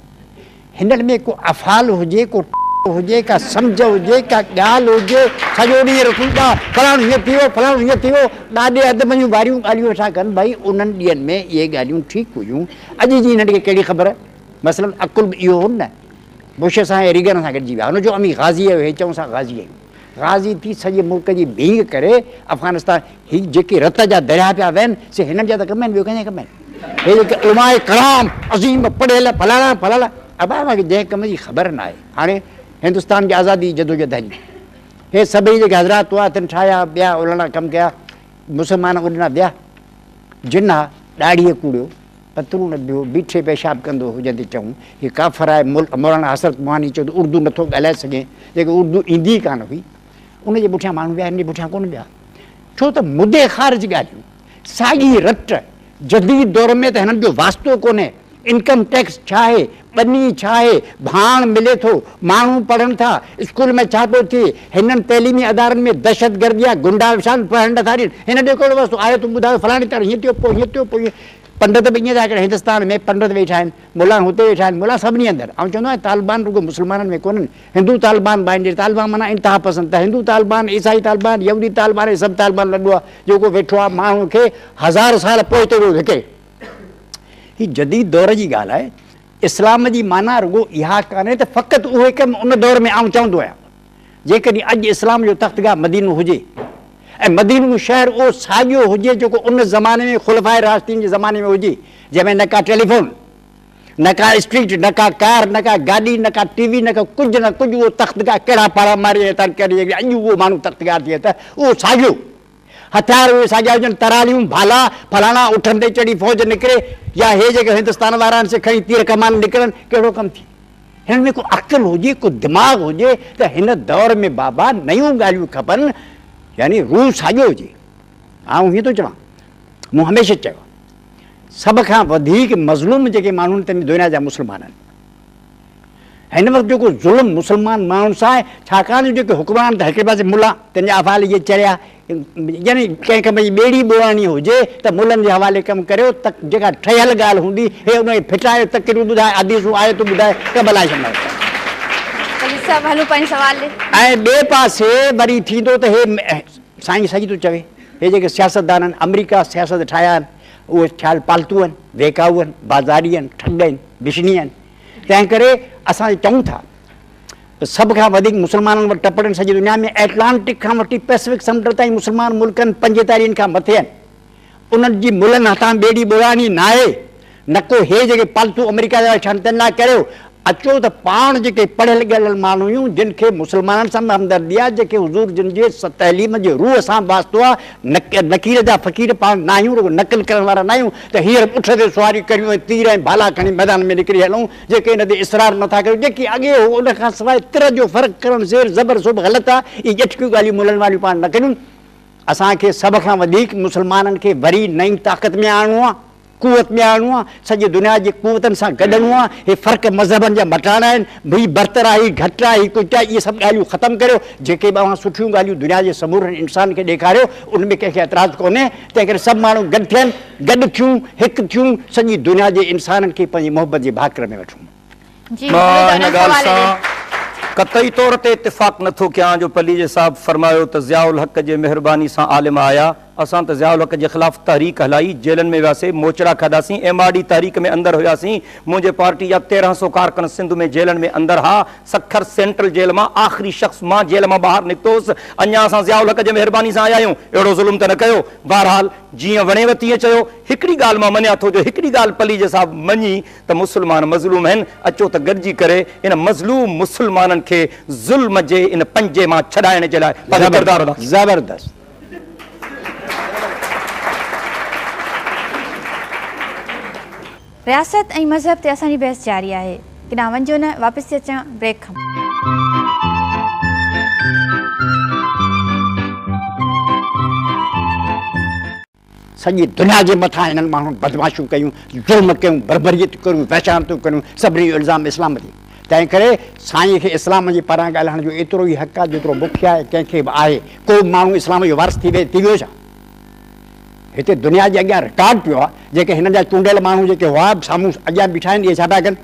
[SPEAKER 2] हिननि में को अफ़ाल हुजे को हुजे का सम्झ हुजे का ॻाल्हि हुजे सॼो ॾींहुं रसूल फलाणो हीअं थी वियो फलाणो हीअं थी वियो ॾाढे अधु मञूं वारियूं ॻाल्हियूं वेठा कनि। भई उन्हनि ॾींहंनि में इहे ॻाल्हियूं ठीकु हुयूं। अॼु जी हिननि खे कहिड़ी ख़बर मसलन अकुल बि इहो हो न बुश सां ऐं रीगन सां गॾिजी विया हुनजो अमी गाज़ी आहियो हे चऊं सां गाज़ी आहियूं गाज़ी थी सॼे मुल्क जी भींग करे अफ़गानिस्तान हीअ जेके रत जा दरिया पिया वहनि से हिननि जा त कम आहिनि ॿियो कंहिंजा कम आहिनि। हे जेके उलमाए कराम अज़ीम पढ़ियल फलाणा फलाणा अबा मूंखे जंहिं कम जी ख़बर न आहे। हाणे हिंदुस्तान जी आज़ादी जदोजहद हली हे सभई जेके हज़रात हुआ अथनि ठाहिया ॿिया उलणा कमु कया मुस्लमान उॾना ॿिया जिना ॾाढ़ीअ कूड़ियो पतरू न ॿियो बीठे पेशाब कंदो हुजंदे चऊं हीअ काफ़र आहे मौलाना हसरत मोहानी चयो त उर्दू नथो ॻाल्हाए सघे जेके उर्दू ईंदी कान हुई उनजे पुठियां माण्हू विया हिन जे पुठियां कोन विया छो त मुदे ख़ारिज ॻाल्हियूं साॻी रट जदीद दौर में त हिननि जो वास्तो कोन्हे। इनकम टैक्स छा आहे बनी छा आहे भाण मिले थो माण्हू पढ़नि था स्कूल में छा थो थिए हिननि तइलीमी अदारनि में दहशतगर्दी आहे गुंडा विशाल पढ़नि नथा ॾियनि हिन ॾे कहिड़ो वस्तो आयो तूं ॿुधायो फलाणी तरह हीअं थियो पोइ हीअं थियो पोइ पंडित बि ईअं था हिकिड़े हिंदुस्तान में पंडित वेठा आहिनि मुला हुते वेठा आहिनि मुला सभिनी अंदरि ऐं चवंदो आहे तालिबान रुगो मुस्लमाननि में कोन्हनि हिंदू तालिबान बाइंडे तालिबान माना इंतिहा पसंदि त हिंदू तालिबान ईसाई तालिबान यहूदी तालिबान हे सभु तालिबान लॻो आहे जेको वेठो आहे माण्हू खे 1000 साल पोइ थो हिके। हीअ जदीद दौर जी ॻाल्हि आहे इस्लाम जी माना रुगो इहा कान्हे त फ़क़ति उहे कमु उन दौर में आउं चवंदो आहियां जेकॾहिं अॼु इस्लाम जो तख़्तगाह मदीनो हुजे ऐं मदीनो शहर उहो साॻियो हुजे जेको उन ज़माने में खुलफाए राशिदीन जे ज़माने में हुजे जंहिंमें न का टेलीफोन न का स्ट्रीट न का कार न का गाॾी न का टीवी न का कुझु न कुझु उहो तख़्तगाह कहिड़ा पारा मारे था करे अॼु उहो माण्हू तख़्तगाह थिए त उहो साॻियो हथियार उहे साॻिया हुजनि तरालियूं भाला फलाणा उठंदे चढ़ी फ़ौज निकिरे या हे जेके हिंदुस्तान वारा आहिनि से खणी तीर कमान निकिरनि कहिड़ो कमु थिए। हिन में को अक़ुल हुजे को दिमाग़ हुजे त हिन दौर में बाबा नयूं ॻाल्हियूं खपनि यानी रूह साॻियो हुजे। आउं हीअं थो चवां मूं हमेशह चयो सभ खां वधीक मज़लूम जेके माण्हू आहिनि दुनिया जा मुस्लमान आहिनि। हिन वक़्तु जेको ज़ुल्म मुस्लमान माण्हुनि सां आहे छाकाणि जेके हुकमरान त हिकिड़े पासे मुला तंहिंजा अफ़ाल इहे चरिया यानी कंहिंखे भई ॿेड़ी ॿोड़ाणी हुजे त मुलनि जे हवाले कमु करियो त जेका ठहियल ॻाल्हि हूंदी हे उनखे फिटायो तकरियूं ॿुधाए हदीसूं आयो तूं ॿुधाए त भलाए छॾंदा। ऐं ॿिए पासे वरी थींदो त हे साईं सही थो चवे हे जेके सियासतदान आहिनि अमरीका सियासत ठाहिया आहिनि उहे ख़्यालु पालतू आहिनि बेकाऊ आहिनि बाज़ारी आहिनि ठग आहिनि बिशनी आहिनि। तंहिं करे असां चऊं था त सभ खां वधीक मुस्लमाननि वटि टपड़नि सॼी दुनिया में एटलांटिक खां वठी पैसिफिक समुंड ताईं मुस्लमान मुल्कनि 45 खां मथे आहिनि। उन्हनि जी मुलनि हथां ॿेड़ी ॿोड़ाणी न आहे न को हे जेके पालतू अमेरिका जा वेठा आहिनि तंहिं लाइ करियो अचो त पाण जेके पढ़ियल ॻाल्हियल माण्हू आहियूं जिन खे मुस्लमाननि सां हमदर्दी आहे जेके हुज़ूर जिन जे तइलीम जे रूह सां वास्तो आहे नकीर जा फ़क़ीर पाण न आहियूं रुगो नक़ल करण वारा न आहियूं त हींअर पुठ ते सुवारी करियूं ऐं तीर ऐं भाला खणी मैदान में निकिरी हलूं जेके हिन ते इसरार नथा करियूं जेके अॻे हो उन खां सवाइ तिर जो फ़र्क़ु करणु ज़ेर ज़बर सभु ग़लति आहे। इहे ॼटकियूं ॻाल्हियूं मुलनि वारियूं पाण न करियूं। असांखे सभ खां वधीक मुस्लमाननि खे वरी नई ताक़त में आणणो आहे कुवत में आणणो आहे सॼी दुनिया जी कुवतनि सां गॾणो आहे। हे फ़र्क़ु मज़हबनि जा मटाइणा आहिनि भई बरतर आहे घटि आहे कुझु आहे इहे सभु ॻाल्हियूं ख़तमु करियो। जेके बि अव्हां सुठियूं ॻाल्हियूं दुनिया जे समूरे इंसान खे ॾेखारियो उन में कंहिंखे एतिराज़ कोन्हे। तंहिं करे सभु माण्हू गॾु थियनि गॾु थियूं हिकु थियूं सॼी दुनिया जे इंसाननि खे पंहिंजी मोहबत जे भाकुर में वठूं।
[SPEAKER 3] कतई तौर ते इत्तिफ़ाक़ नथो कयां जो पलीजे साहब फरमायो त ज़ियाउल हक़ जे मेहरबानी सां आलिम आया, असां त ज़ियाउल हक़ जे ख़िलाफ़ तहरीक हलाई, जेलनि में वियासीं, मोचड़ा खाधासीं, MRD तहरीक में अंदर हुयासीं। मुंहिंजे पार्टी जा 1300 कारकुन सिंध में जेलनि में अंदर हा। सखर सेंट्रल जेल मां आख़िरी शख़्स मां जेल मां ॿाहिरि निकितोसि। अञा असां ज़ियाउल हक़ जे मेहरबानी सां आया आहियूं, अहिड़ो ज़ुल्म त न कयो। बहरहाल जीअं वणेव तीअं चयो। हिकिड़ी ॻाल्हि मां मञा थो, जो हिकिड़ी ॻाल्हि पलीजे साहब मञी त मुस्लमान मज़लूम आहिनि। अचो त गॾिजी करे इन मज़लूम मुस्लमाननि खे ज़ुल्म जे इन पंजे मां छॾाइण जे लाइ किरदार अदा कयूं।
[SPEAKER 2] ज़बरदस्त।
[SPEAKER 1] रियासत ऐं मज़हब ते असांजी बहस जारी आहे। किॾां वञो न, वापसि अचां ब्रेक खां।
[SPEAKER 2] सॼी दुनिया जे मथां हिननि माण्हुनि बदमाशियूं कयूं, ज़ुल्म कयूं, बर्बरियत कयूं, वहशातूं कयूं, सभिनी जो इल्ज़ाम इस्लाम ते। तंहिं करे साईं खे इस्लाम जे पारां ॻाल्हाइण जो एतिरो ई हक़ आहे जेतिरो मूंखे आहे, कंहिंखे बि आहे। को माण्हू इस्लाम जो वारिस थी वियो छा? हिते दुनिया जे अॻियां रिकॉर्ड पियो आहे। जेके हिन जा चूंडियल माण्हू जेके हुआ साम्हूं अॻियां बीठा आहिनि, इहे छा पिया कनि?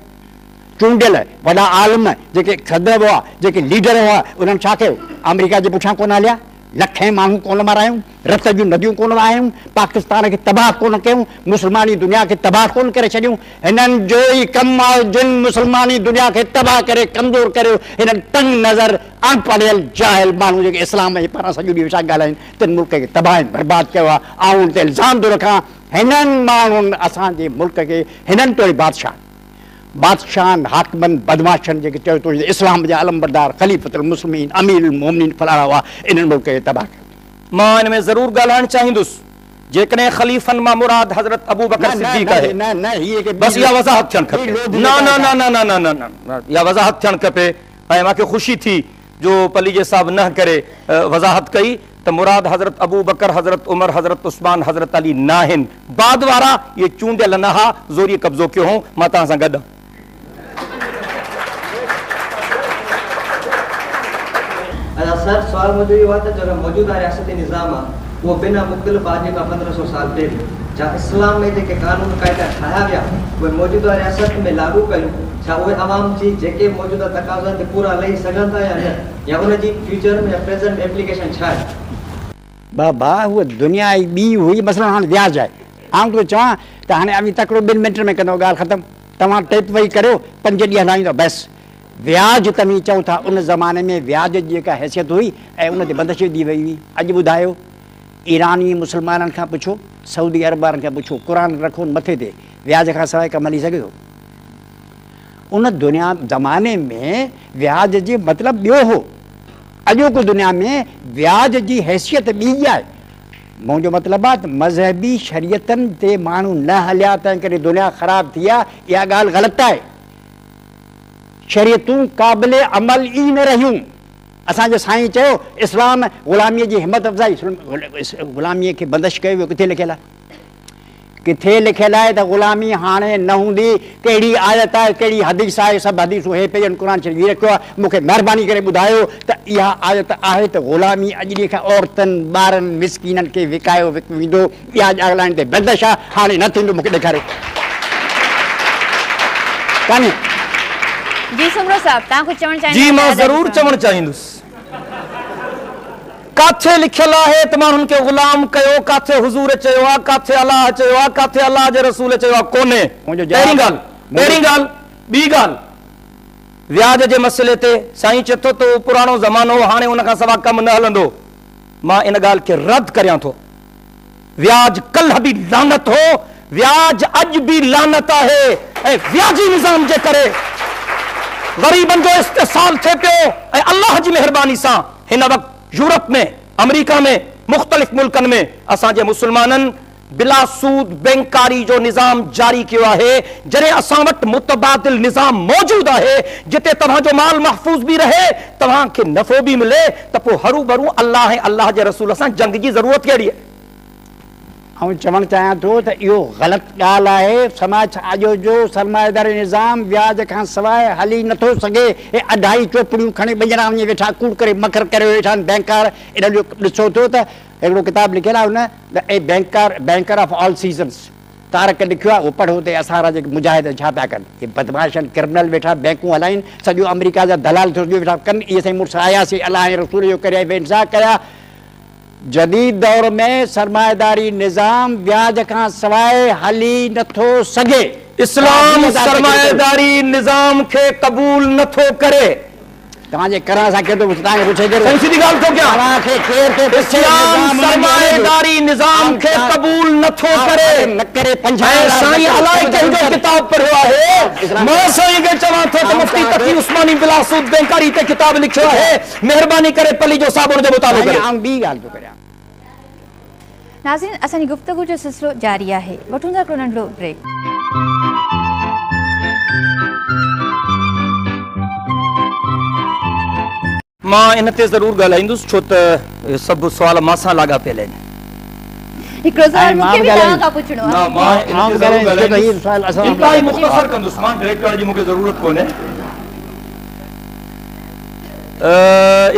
[SPEAKER 2] चूंडियल वॾा आलिम जेके सदर हुआ, जेके लीडर हुआ, उन्हनि छा कयो? अमेरिका जे पुठियां कोन हलिया, लखे माण्हू कोन मारायूं, रत जूं नदियूं कोन वहायूं, पाकिस्तान खे तबाह कोन कयूं, मुस्लमानी दुनिया खे तबाह कोन करे छॾियूं। हिननि जो ई कमु आहे जिन मुस्लमानी दुनिया खे तबाह करे कमज़ोर करियो। हिननि तंग नज़र अनपढ़ियल जाहिल माण्हू जेके इस्लाम जे पारां सॼो ॾींहुं वेठा ॻाल्हाइनि, तिन मुल्क खे तबाह ऐं बर्बाद कयो आहे। ऐं हुन ते इल्ज़ाम थो रखां, हिननि माण्हुनि असांजे मुल्क खे, हिननि तोड़े बादशाहनि हाकिमनि बदमाशनि जेके चयो थो इस्लाम जा अलमबरदार ख़लीफ़तुल मुस्लिमीन अमीरुल मोमिनीन फलाणा हुआ, इन्हनि मुल्क खे तबाह कयो।
[SPEAKER 3] मां हिन में ज़रूरु ॻाल्हाइणु चाहींदुसि, जेकॾहिं ख़लीफ़नि मां मुराद हज़रत अबू बकर सिद्दीक़ आहे, बसि इहा वज़ाहत थियणु खपे। न न न न न न न इहा वज़ाहत थियणु खपे। ऐं मूंखे ख़ुशी थी जो पलीजे साहब न करे वज़ाहत कई त मुराद हज़रत अबू बकर, हज़रत उमर, हज़रत उस्मान, हज़रत अली न आहिनि। बाद वारा इहे चूंडियल न हा, ज़ोरीअ कब्ज़ो कयो हो। मां तव्हां सां गॾु
[SPEAKER 4] सर सवाल मुझे ये हुआ था जो मौजूदा रियासती निज़ाम आहे वो बिना मुख्तलिफ आज का 1500 साल पहले जहाँ इस्लाम में जेके कानून कायदा ठाहिया विया उहे मौजूदा रियासत में लागू कयूं, छा उहे अवाम जी जेके मौजूदा तक़ाज़नि ते पूरा लही सघनि था या न, या उन जी फ्यूचर में या प्रेज़ेंट में एप्लीकेशन छा आहे?
[SPEAKER 2] बाबा उहा दुनिया जी ॿी हुई, मसइलो हाणे व्याज आहे। आउं थो चवां त हाणे अभी तकिड़ो 2 मिंट में कंदो, ॻाल्हि ख़तमु। तव्हां टेप वेही करियो, 5 ॾींहं हलाईंदो बसि। व्याज तव्हीं चओ था, उन ज़माने में व्याज जी जेका हैसियत हुई ऐं उन ते बंदिश दी वई हुई। अॼु ॿुधायो, ईरानी मुस्लमाननि खां पुछो, सऊदी अरब वारनि खां पुछो, क़ुरान रखो मथे ते, व्याज खां सवाइ कमु हली सघे थो? उन दुनिया ज़माने में व्याज जे मतिलबु ॿियो हो। अॼोकी दुनिया में व्याज जी हैसियत ॿी आहे। मुंहिंजो मतिलबु आहे त मज़हबी शरीयतनि ते माण्हू न हलिया, तंहिं करे दुनिया ख़राबु थी आहे। इहा ॻाल्हि ग़लति आहे। शरीयतूं क़ाबिल अमल ई न रहियूं। असांजो साईं चयो इस्लाम ग़ुलामीअ जी हिमत अफ़ज़ाई, ग़ुलामीअ खे बंदिश कयो वियो। किथे लिखियलु आहे? किथे लिखियलु आहे त ग़ुलामी हाणे न हूंदी? कहिड़ी आयत आहे, कहिड़ी हदीस आहे? सभु हदीसूं हे पेजनि क़ुरान शरीफ़ रखियो आहे। मूंखे महिरबानी करे ॿुधायो त इहा आयत आहे त ग़ुलामी अॼु ॾींहं खां औरतुनि, ॿारनि, मिसकीननि खे विकायो वेंदो? इहा ॻाल्हाइण ते बंदिश आहे, हाणे न थींदो। मूंखे ॾेखारियो कान्हे?
[SPEAKER 1] जी सुमरो साहब, तव्हां कुझु चवणु चाहींदा?
[SPEAKER 3] जी मां ज़रूरु चवणु चाहींदुसि। काथे लिखियलु आहे त माण्हुनि खे ग़ुलाम कयो? काथे हुज़ूर चयो आहे, काथे अलाह चयो आहे, काथे अलाह जे रसूल चयो आहे? कोन्हे। पहिरीं ॻाल्हि। ॿी ॻाल्हि, व्याज जे मसइले ते साईं चए थो त उहो पुराणो ज़मानो, हाणे उन खां सवाइ कमु न हलंदो। मां इन ॻाल्हि खे रद्द करियां थो। व्याज कल्ह बि लानत हो, व्याज अॼु बि लानत आहे। ऐं व्याजी निज़ाम जे करे ग़रीबनि जो इस्तेसाल थिए पियो। ऐं अल्लाह जी महिरबानी सां हिन वक़्तु यूरोप में, अमेरिका में, मुख़्तलिफ़ मुल्कनि में असांजे मुस्लमाननि बिला सूद बैंकारी जो निज़ाम जारी कियो आहे। जॾहिं असां वटि मुतबादिल निज़ाम मौजूद आहे, जिते तव्हांजो माल महफ़ूज़ बि रहे, तव्हांखे नफ़ो बि मिले, त पोइ हरू भरू अल्लाह ऐं अल्लाह जे रसूल सां जंग जी ज़रूरत कहिड़ी आहे?
[SPEAKER 2] ऐं चवणु चाहियां थो त इहो ग़लति ॻाल्हि आहे। समाज अॼो जो सरमाएदारी निज़ाम व्याज खां सवाइ हली नथो सघे। हे अढाई चोपड़ियूं खणी ॿ ॼणा वञी वेठा कूड़ करे मखर करे वेठा आहिनि बैंकार। इन जो ॾिसो थो त हिकिड़ो किताबु लिखियलु आहे हुन, the a banker of all seasons. Tarak लिखियो आहे, उहो पढ़ो ते असां जेके मुजाहिद छा पिया कनि, हे बदमाश आहिनि, क्रिमिनल वेठा बैंकूं हलाइनि, सॼो अमेरिका जा दलाल सॼो वेठा कनि, इहे साईं मुड़ुस आयासीं अलाह ऐं रसूल जो करे बेइंसाफ़ कया। जदीद दौर में सरमाएदारी निज़ाम व्याज खां सवाइ हली नथो सघे।
[SPEAKER 3] इस्लाम सरमाएदारी निज़ाम खे क़बूल नथो करे।
[SPEAKER 2] तव्हांजे करण सां केतिरो तव्हांखे पुछे
[SPEAKER 3] सही सिधी ॻाल्हि थो कयां,
[SPEAKER 2] तव्हांखे केरु थो पुछे
[SPEAKER 3] इस्लाम सरमाएदारी निज़ाम खे क़बूल नथो करे।
[SPEAKER 2] न करे
[SPEAKER 3] साईं अलाए कंहिंजो किताब पढ़ियो आहे, मां साईं खे चवां थो त मुफ्ती तक़ी उस्मानी बिलासुद बैंकारी ते किताब लिखियो आहे, महिरबानी करे पली जो साबुण जो मुतालो करे।
[SPEAKER 2] आऊं ॿी ॻाल्हि थो करियां।
[SPEAKER 1] नाज़रीन, असांजी गुफ़्तगू जो सिलसिलो जारी आहे, वठूं था हिकिड़ो नंढो ब्रेक।
[SPEAKER 3] मां इन ते ज़रूर ॻाल्हाईंदुसि छो त सभु सुवाल मां सां लाॻापियल आहिनि।
[SPEAKER 1] हिकिड़ो सवाल मूंखे बि तव्हां खां पुछणो आहे।
[SPEAKER 3] इंतहाई मुख़्तसर कंदुसि, मां डायरेक्ट करण जी मूंखे ज़रूरत कोन्हे।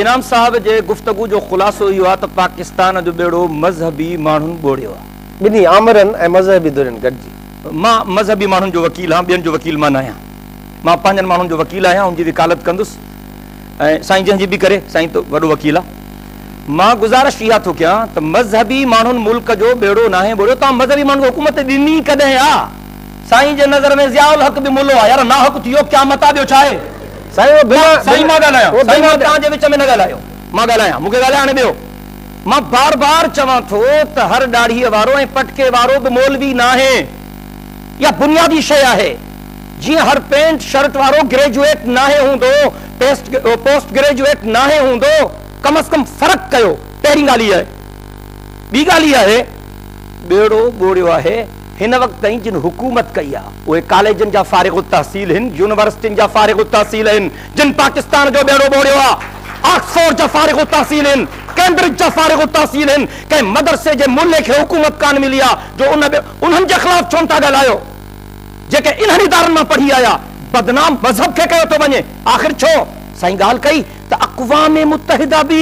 [SPEAKER 3] इनाम साहब जे गुफ़्तगू जो ख़ुलासो इहो आहे त पाकिस्तान जो बेड़ो मज़हबी माण्हुनि ॿोड़ियो आहे।
[SPEAKER 5] ॿिन्ही आमरनि ऐं मज़हबी धुरनि गॾिजी।
[SPEAKER 3] मां मज़हबी माण्हुनि जो वकील आहियां, ॿियनि जो वकील मां न आहियां। मां पंहिंजनि माण्हुनि जो वकील आहियां, उनजी वकालत कंदुसि ऐं साईं जंहिंजी बि करे, साईं तो वॾो वकील आहे। मां गुज़ारिश इहा थो कयां त मज़हबी माण्हुनि मुल्क जो बेड़ो नाहे ॿोड़ियो। तव्हां मज़हबी माण्हुनि खे हुकूमत ॾिनी कॾहिं आहे? साईं जे नज़र में ज़ियाउल हक़ बि मुल्लो आहे, यार नाहक थियो क़यामत ॿियो छा आहे? साईं मां ॻाल्हायां, साईं मां तव्हांजे विच में न ॻाल्हायो, मां ॻाल्हायां, मूंखे ॻाल्हाइण ॾियो। मां बार बार चवां थो त हर ॾाढ़ीअ वारो ऐं पटके वारो बि मौलवी न आहे, इहा बुनियादी शइ आहे। जीअं हर पेंट शर्ट वारो ग्रेजुएट नाहे हूंदो, पोस्ट ग्रेजुएट नाहे हूंदो, कम अज कम फ़र्क़ु कयो। पहिरीं ॻाल्हि इहा आहे। ॿी ॻाल्हि इहा आहे, बेड़ो ॿोड़ियो आहे हिन वक़्त ताईं जिन हुकूमत कई आहे, उहे कॉलेजनि जा फ़ारिग़ तहसील आहिनि, यूनिवर्सिटियुनि जा फ़ारिग़ तहसील आहिनि। जिन पाकिस्तान जो बेड़ो ॿोड़ियो आहे, ऑक्सफोर्ड जा फ़ारिग़ तहसील आहिनि, कैम्ब्रिज जा फ़ारिग़ तहसील आहिनि। कंहिं मदरसे जे मुल्ले खे हुकूमत कान मिली आहे जो उन्हनि जे ख़िलाफ़ छो था ॻाल्हायो? जेके इन्हनि इदारनि मां पढ़ी आया, बदनाम मज़हब खे कयो थो वञे। आख़िर छो? साईं ॻाल्हि कई त अक़वाम मुत्तहिदा बि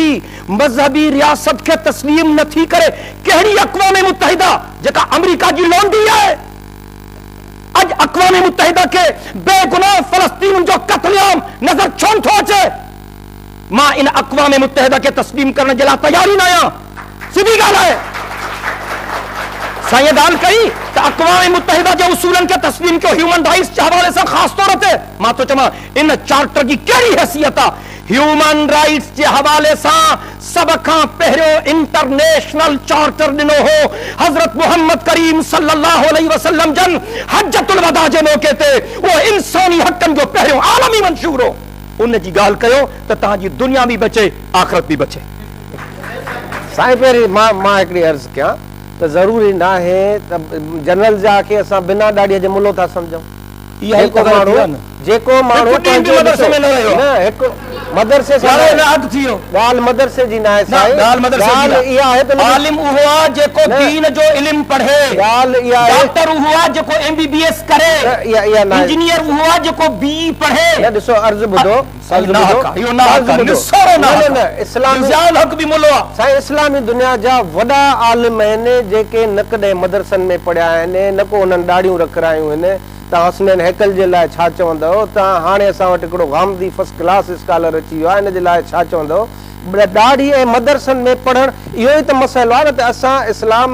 [SPEAKER 3] मज़हबी रियासत खे तस्लीम नथी करे। कहिड़ी अक़वाम मुत्तहिदा जेका अमेरिका जी लोंडी आहे? अॼु अक़वाम मुत्तहिदा खे बेगुनाह फ़लस्तीन जो क़त्लेआम नज़र छो नथो अचे? मां इन अक़वाम मुत्तहिदा खे तस्लीम करण जे लाइ तयार ई न आहियां। सिधी ॻाल्हि आहे। साईं ॻाल्हि कई त अक़वाम मुत्तहिदा जे उसूलनि खे तस्लीम कयो ह्यूमन राइट्स जे हवाले सां ख़ासि तौर ते। मां थो चवां इन चार्टर जी कहिड़ी हैसियत आहे? ह्यूमन राइट्स जे हवाले सां सभ खां पहिरियों इंटरनेशनल चार्टर ॾिनो हो हज़रत मुहम्मद करीम सल्लल्लाहु अलैहि वसल्लम जन हज्जतुल वदा जे मौक़े ते। उहो इंसानी हक़नि जो पहिरियों आलमी मंशूर हो। उन जी ॻाल्हि कयो त तव्हांजी दुनिया बि बचे, आख़िरत बि बचे।
[SPEAKER 5] साईं पहिरीं मां हिकिड़ी अर्ज़ु कयां त ज़रूरी न आहे त जनरल जा खे असां बिना ॾाड़ीअ जे मुल्लो था सम्झूं। जेको माण्हू
[SPEAKER 3] मदरसे में न रहियो,
[SPEAKER 5] हिकु मदरसे ॻाल्हि मदरसे जी न आहे साईं। ॻाल्हि इहा आहे त
[SPEAKER 3] आलिम उहो आहे जेको दीन जो इल्मु पढ़े।
[SPEAKER 5] ॻाल्हि इहा आहे
[SPEAKER 3] डॉक्टर उहो आहे जेको MBBS करे।
[SPEAKER 5] इहा न
[SPEAKER 3] इंजीनियर उहो आहे जेको BE पढ़े।
[SPEAKER 5] न ॾिसो अर्ज़ु ॿुधो, साईं इस्लामी दुनिया जा वॾा आलिम आहिनि जेके न कॾहिं मदरसनि में पढ़िया आहिनि, न को उन्हनि ॾाढ़ियूं रखरायूं आहिनि। तव्हां हसनैन हैकल जे लाइ छा चवंदव? तव्हां हाणे असां वटि हिकिड़ो गामदी फर्स्ट क्लास स्कॉलर अची वियो आहे, इन जे लाइ छा चवंदव? ॾाढ़ी ऐं मदरसनि में पढ़णु इहो ई त मसइलो आहे न। त असां इस्लाम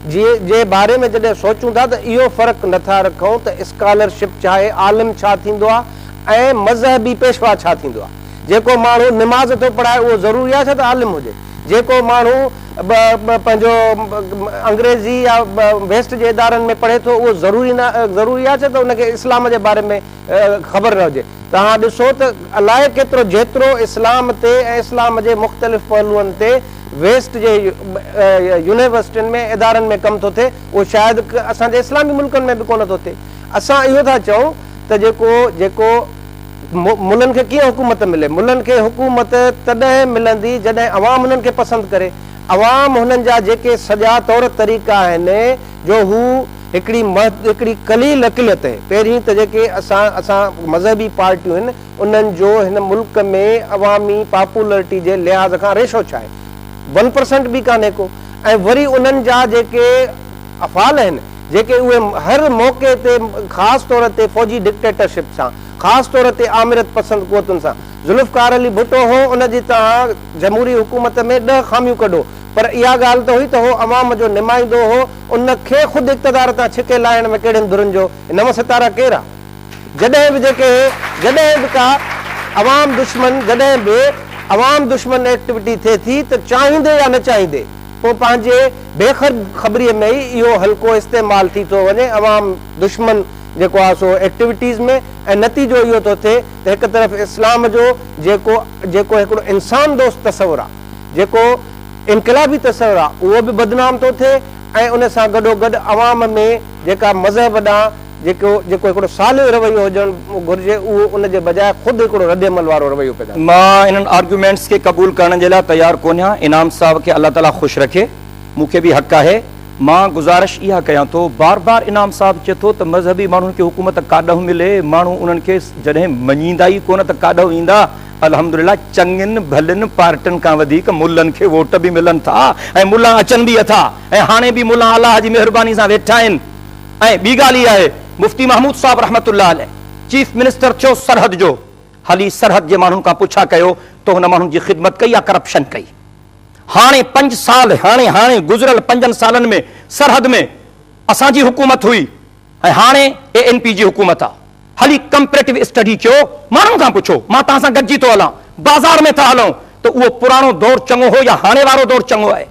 [SPEAKER 5] जे बारे में जॾहिं सोचूं था त इहो फ़र्क़ु नथा रखूं त स्कॉलरशिप छा आहे, आलिम छा थींदो आहे ऐं मज़हबी पेशवा छा थींदो आहे। जेको माण्हू निमाज़ थो पढ़ाए उहो ज़रूरी आहे छा त आलिम हुजे? जेको माण्हू पंहिंजो अंग्रेज़ी या वेस्ट जे इदारनि में पढ़े थो उहो ज़रूरी आहे छा त उनखे इस्लाम जे बारे में ख़बर न हुजे? तव्हां ॾिसो त अलाए केतिरो जेतिरो इस्लाम ते ऐं इस्लाम जे मुख़्तलिफ़ पहलुअनि ते वेस्ट जे यूनिवर्सिटियुनि में इदारनि में कमु थो थिए, उहो शायदि असांजे इस्लामी मुल्कनि में बि कोन थो थिए। असां इहो था चऊं त जेको मुल्हनि खे कीअं हुकूमत मिले? मुल्हनि खे हुकूमत तॾहिं मिलंदी जॾहिं अवाम हुननि खे पसंदि करे। अवाम हुननि जा जेके सॼा तौर तरीक़ा आहिनि जो हू हिकिड़ी कलील अक़लियत आहे। पहिरीं त जेके असां मज़हबी पार्टियूं आहिनि उन्हनि जो हिन मुल्क में अवामी पॉपुलरिटी जे लिहाज़ खां रेशो छा आहे? 1% बि कान्हे को। ऐं वरी उन्हनि जा जेके अफ़ाल आहिनि जेके उहे हर मौक़े ते ख़ासि तौर ते फ़ौजी डिक्टेटरशिप सां, ख़ासि तौर ते आमिरत पसंद क़ुवतुनि सां, ज़ुल्फ़िकार अली भुट्टो हो, उनजी तव्हां जमहूरी हुकूमत में 10 ख़ामियूं कढो, पर इहा ॻाल्हि त हुई त हो अवाम जो नुमाइंदो हो, उनखे ख़ुदि इक़्तिदार तां छिके लाहिण में कहिड़े धुरनि जो नव सितारा केरु आहे? जॾहिं बि का अवाम दुश्मन, जॾहिं बि अवाम दुश्मन एक्टिविटी थिए थी त चाहींदे या न चाहींदे पोइ पंहिंजे बेख़बरीअ में ई इहो हल्को इस्तेमालु थी थो वञे अवाम दुश्मन जेको आहे सो एक्टिविटीज़ में, ऐं नतीजो इहो थो थिए त हिकु तरफ़ इस्लाम जो जेको हिकिड़ो इंसान दोस्त तस्वुरु आहे, जेको इनक़िलाबी तस्वुरु आहे, उहो बि बदनाम थो थिए, ऐं उन सां गॾोगॾु अवाम में जेका मज़हब ॾांहुं जेको हिकिड़ो सालियो रवैयो हुजणु घुरिजे, उहो उनजे बजाए ख़ुदि हिकिड़ो रद्दमल वारो रवैयो पैदा।
[SPEAKER 3] मां इन्हनि आर्ग्यूमेंट्स खे क़बूल करण जे लाइ तयारु कोन आहियां। इनाम साहब खे अल्लाह ताला ख़ुशि रखे, मूंखे बि हक़ आहे। मां गुज़ारिश इहा कयां थो, बार बार इनाम साहब चए थो त मज़हबी माण्हुनि खे हुकूमत काॾहु मिले, माण्हू उन्हनि खे जॾहिं मञींदा ई कोन त काॾहु ईंदा। अल्हम्दुलिल्लाह चङनि भलनि पार्टियुनि खां वधीक मुल्लनि खे वोट बि मिलनि था, ऐं मुल्ला अचनि बि था, ऐं हाणे बि मुल्ला अलाह जी महिरबानी सां वेठा आहिनि। ऐं ॿी ॻाल्हि इहा आहे, मुफ्ती महमूद साहब रहमतुल्लाह अलैह चीफ मिनिस्टर थियो सरहद जो, हली सरहद जे माण्हुनि खां पुछा कयो त हुन माण्हुनि जी ख़िदमत कई या करप्शन कई? हाणे 5 साल हाणे गुज़िरियल 5 सालनि में सरहद में असांजी हुकूमत हुई, ऐं हाणे ANP जी हुकूमत आहे। हली कंपेरेटिव स्टडी कयो, माण्हुनि खां पुछो, मां तव्हां सां गॾिजी थो हलां, बाज़ार में था हलूं, त उहो पुराणो दौरु चङो हो या हाणे वारो दौरु चङो आहे?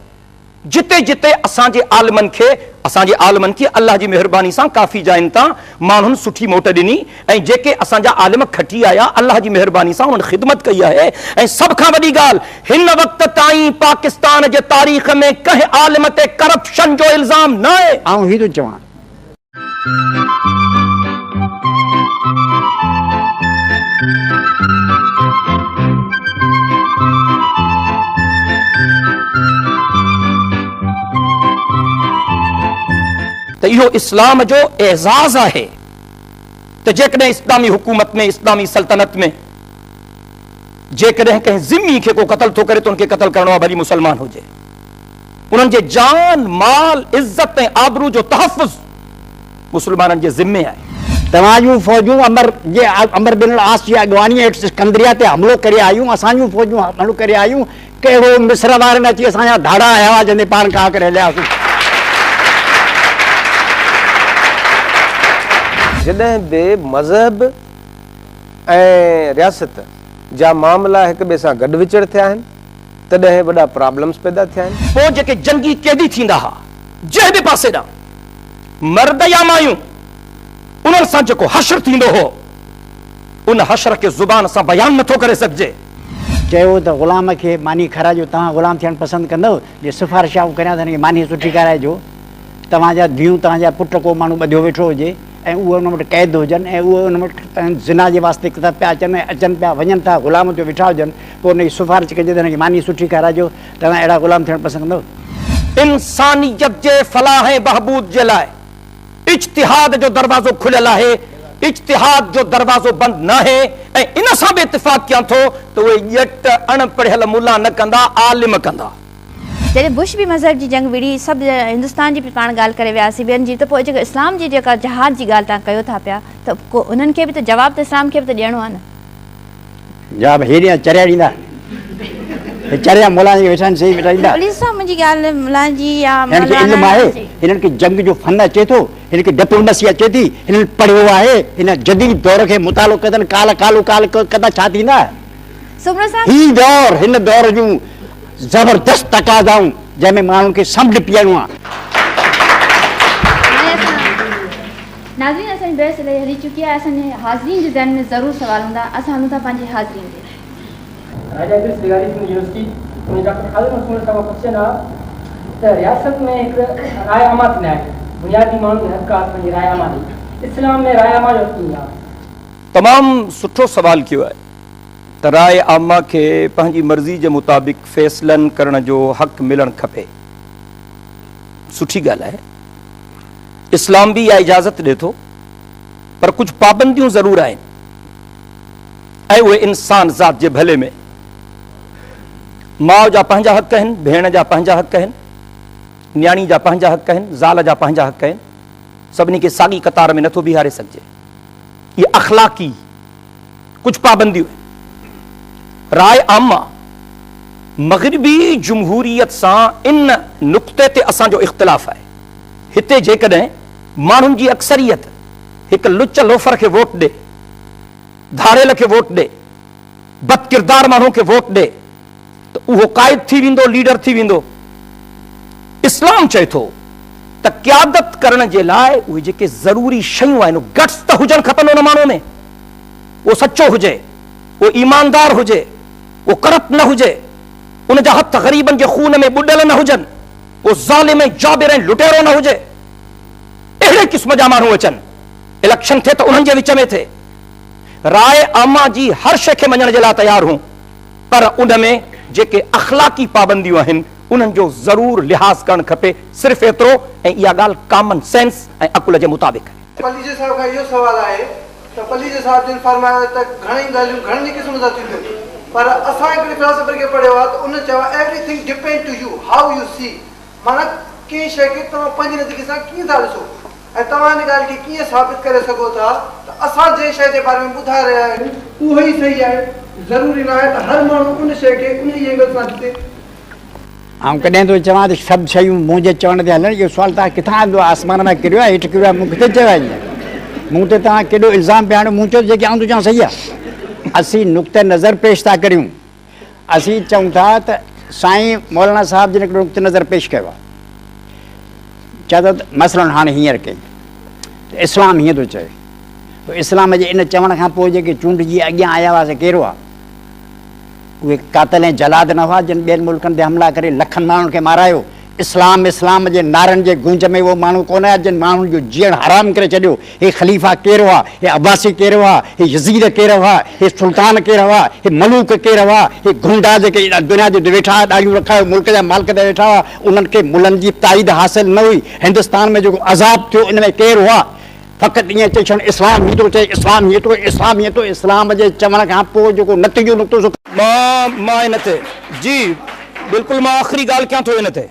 [SPEAKER 3] जिते जिते असांजे आलिमनि खे अल्लाह जी महिरबानी सां काफ़ी जाइनि तां माण्हुनि सुठी मोट ॾिनी, ऐं जेके असांजा आलिम खटी आया अल्लाह जी महिरबानी सां उन्हनि ख़िदमत कई आहे। ऐं सभ खां वॾी ॻाल्हि, हिन वक़्त ताईं पाकिस्तान जे तारीख़ में कंहिं आलिम ते करप्शन जो इल्ज़ाम न आहे।
[SPEAKER 2] ऐं हीअ थो चवां,
[SPEAKER 3] त इहो इस्लाम जो एज़ाज़ आहे त जेकॾहिं इस्लामी हुकूमत में, इस्लामी सल्तनत में जेकॾहिं कंहिं ज़िम्मी खे को क़त्ल थो करे त उनखे क़त्ल करणो आहे, भली मुसलमान हुजे। उन्हनि जे जान, माल, इज़त ऐं आबरू जो तहफ़ुज़ मुसलमाननि जे ज़िम्मे आहे।
[SPEAKER 2] तव्हांजूं फ़ौजूं अमर बिन आस जी अॻवानी सिकंदरिया ते हमिलो करे आयूं, असांजूं फ़ौजूं हमिलो करे आयूं, कहिड़ो मिस्र वारनि अची असांजा धाड़ा आया हुआ जंहिंजे पाण खां करे हलियासीं।
[SPEAKER 5] जॾहिं बि मज़हब ऐं रियासत जा मामला हिक ॿिए सां गॾु विचड़ थिया आहिनि, तॾहिं वॾा प्रॉब्लम्स पैदा थिया आहिनि।
[SPEAKER 3] पोइ जेके जंगी कैदी थींदा हुआ जंहिं बि पासे ॾांहुं, मर्द या मायूं, उन्हनि सां जेको हशर थींदो हो, उन हशर खे ज़ुबान सां बयानु नथो करे सघिजे।
[SPEAKER 2] चयो त ग़ुलाम खे मानी खाराइजो, तव्हां ग़ुलाम थियणु पसंदि कंदव, जे सिफ़ारिशाऊं करियां त हिनखे मानी सुठी खाराइजो। तव्हांजा धीअरूं, तव्हांजा पुट को माण्हू ॿधियो वेठो हुजे ऐं उहे उन वटि क़ैद हुजनि, ऐं उहे उन वटि ज़िना जे वास्ते किथे पिया अचनि पिया वञनि था, ग़ुलाम ते वेठा हुजनि, पोइ उनजी सिफ़ारिश कजे त हिनखे मानी सुठी खाराइजो। तव्हां अहिड़ा ग़ुलाम थियणु पसंदि कंदव?
[SPEAKER 3] इंसानियत जे फलाह ऐं बहबूद जे लाइ इज्तिहाद जो दरवाज़ो खुलियल आहे, इज्तिहाद जो दरवाज़ो बंदि न आहे। ऐं इन सां बि इत्तिफ़ाक़ कयां थो त उहे ॼट अणपढ़ियल मुल्ला न कंदा, आलिम कंदा।
[SPEAKER 1] जॾहिं बुश बि मज़हब जी जंग विड़ी, सभु हिंदुस्तान जी बि पाण ॻाल्हि करे वियासीं ॿियनि जी, त पोइ जेका इस्लाम जी जेका जहाद जी ॻाल्हि तव्हां कयो था पिया, त को उन्हनि खे बि त जवाबु त इस्लाम खे बि त ॾियणो आहे न।
[SPEAKER 2] जवाबु हेॾे चरिया ॾींदा, चरिया मुला जी वेठा आहिनि, सही वेठा ॾींदा।
[SPEAKER 1] मुंहिंजी ॻाल्हि मुला जी या
[SPEAKER 2] हिननि खे इल्मु आहे, हिननि खे जंग जो फन अचे थो, हिन खे डिप्लोमेसी अचे थी, हिननि पढ़ियो आहे, हिन जदीद दौर खे मुतालो कनि, काल कंदा छा थींदा? ही दौर, हिन दौर जूं ज़बरदस्त तक़ाज़ाऊं जंहिंमें माण्हुनि खे समुंड पीअणो आहे।
[SPEAKER 1] नाज़रीन, असांजी बहस हली चुकी आहे, असांजे हाज़रीन जे ज़हन में ज़रूरु सवाल हूंदा, असां हलूं था पंहिंजे हाज़रीन जे।
[SPEAKER 6] राजा यूनिवर्सिटी में डॉक्टर खालिद मसूद साहब क्वेश्चन आहे त रियासत में हिकु राय आमा थींदा आहिनि, बुनियादी माण्हुनि जे हक़ आहे पंहिंजी राय आमा ॾेई, इस्लाम में राय आमा जो कीअं आहे?
[SPEAKER 3] तमामु सुठो सवाल कयो आहे त राय आमा खे पंहिंजी मर्ज़ी जे मुताबिक़ फ़ैसिलनि करण जो हक़ मिलणु खपे। सुठी ॻाल्हि आहे, इस्लाम बि इहा इजाज़त ॾिए थो, पर कुझु पाबंदियूं ज़रूरु आहिनि, ऐं उहे इंसान ज़ात जे भले में। माउ जा पंहिंजा हक़ आहिनि, भेण जा पंहिंजा हक़ आहिनि, न्याणी जा पंहिंजा हक़ आहिनि, ज़ाल जा पंहिंजा हक़ आहिनि, सभिनी खे साॻी कतार में नथो बीहारे सघिजे। ये अखलाकी कुछ पाबंदियूं आहिनि। राय आमा मग़रिबी जमहूरियत सां इन नुक़्ते ते असांजो इख़्तिलाफ़ आहे। हिते जेकॾहिं माण्हुनि जी अक्सरियत हिकु लुच लोफर खे वोट ॾे, धाड़ेल खे वोट ॾे, बदकिरदार माण्हू खे वोट ॾे, त उहो क़ाइद थी वेंदो, लीडर थी वेंदो। इस्लाम चए थो त क़यादत करण जे लाइ उहे जेके ज़रूरी शयूं आहिनि, गट्स त हुजणु खपनि उन माण्हू में। उहो सचो हुजे, उहो ईमानदार हुजे, उहो करप्ट न हुजे, उन जा हथ ग़रीबनि जे खून में ॿुॾल न हुजनि, उहो ज़ालिम ऐं जाबिर ऐं लुटेरो न हुजे। अहिड़े क़िस्म जा माण्हू अचनि, इलेक्शन थिए त उन्हनि जे विच में थिए। राय आमा जी हर शइ खे मञण जे लाइ तयारु हूं, पर उन में जेके अख़लाकी पाबंदियूं आहिनि उन्हनि जो ज़रूर लिहाज़ करणु खपे। सिर्फ़ु एतिरो, ऐं इहा ॻाल्हि कॉमन सेंस ऐं अकुल जे मुताबिक़ आहे।
[SPEAKER 7] पलीजे साहब का इहो सवाल आहे त पलीजे साहब जिन फरमायो त घणई ॻाल्हियूं घणनि क़िस्म जा थींदियूं, पर असां हिकिड़े फिलासफर खे पढ़ियो आहे त उन चयो everything depend two U how you see, माना कंहिं शइ खे तव्हां पंहिंजी नज़रिए सां कीअं था ॾिसो ऐं तव्हां हिन ॻाल्हि खे कीअं साबित करे सघो था त असां जंहिं शइ जे बारे में ॿुधाए रहिया आहियूं उहो ई सही आहे। ज़रूरी न आहे त हर माण्हू उन शइ खे उन ई एंगल सां ॾिसे।
[SPEAKER 2] ऐं कॾहिं थो चवां त सभु शयूं मुंहिंजे चवण ते हलनि। इहो सुवालु तव्हां किथां आंदो आहे? आसमान में किरियो आहे, हेठि किरियो आहे? मूं किथे चयो आहे? मूं ते तव्हां केॾो इल्ज़ाम पिया आणियो। मूं चयो जेके आऊं थो चवां सही आहे। असीं नुक़्ते नज़र पेश था करियूं। असीं चऊं था त साईं मौलाना साहिब जिन हिकिड़ो नुक़्ते नज़र पेश कयो आहे, चए थो त मसइलनि हाणे हींअर कई त इस्लाम हीअं थो चए। इस्लाम जे इन चवण खां पोइ जेके चूंडजी अॻियां आया हुआसीं कहिड़ो आहे? उहे कातल ऐं जलाद न हुआ जिन ॿियनि मुल्कनि ते हमला करे लखनि माण्हुनि खे मारायो। इस्लाम इस्लाम जे नारनि जे गूंज में उहो माण्हू कोन आहे जिन माण्हुनि जो जीअणु हराम करे छॾियो। हे ख़लीफ़ा केरु हुआ? हे अब्बासी केरु हुआ? हे यज़ीद केरु हुआ? हे सुल्तान केरु हुआ? हे मलूक केरु हुआ? हे गुंडा जेके दुनिया जे वेठा हुआ, ॾाढ़ियूं रखायो, मुल्क जा मालिक ते वेठा हुआ, उन्हनि खे मुलनि जी ताईद हासिल न हुई। हिंदुस्तान में जेको अज़ाब थियो इन में केरु हुआ? फ़क़ति ईअं चई छॾनि इस्लाम हीअं थो चए, इस्लाम हीअं थो, इस्लाम हीअं थो। इस्लाम जे चवण खां पोइ जेको नतीजो निकितो
[SPEAKER 3] मां इन ते जी बिल्कुलु मां आख़िरी ॻाल्हि कयां थो इन ते।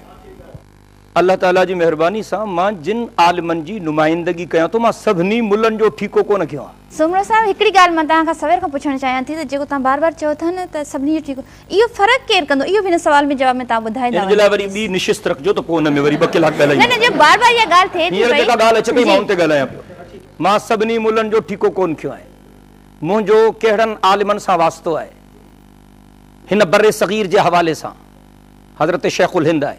[SPEAKER 3] अल्लाह ताला जी महिरबानी सां मां जिन आलिमनि जी नुमाइंदगी कयां थो, मां सभिनी मुल्हनि जो ठीको कोन कयो आहे।
[SPEAKER 1] सुमरो साहब, हिकिड़ी ॻाल्हि मां तव्हां खां सवेर खां पुछणु चाहियां थी त जेको तव्हां बार बार चओ था न त सभिनी जो ठीकु, इहो फ़र्क़ु केरु कंदो? इहो बि हिन सवाल में जवाब में तव्हां ॿुधाईंदा
[SPEAKER 3] हिन जे लाइ वरी ॿी निशिस्त रखिजो त पोइ हुन में वरी ॿ कलाक ॻाल्हाईंदा।
[SPEAKER 1] न, जो बार बार इहा ॻाल्हि थिए थी,
[SPEAKER 3] हींअर जेका ॻाल्हि अचे पई मां हुन ते ॻाल्हायां पियो। मां सभिनी मुल्हनि जो ठीको कोन कयो आहे। मुंहिंजो कहिड़नि आलिमनि सां वास्तो आहे हिन बर्रे सग़ीर जे हवाले सां? हज़रत शेखुल हिंद आहे,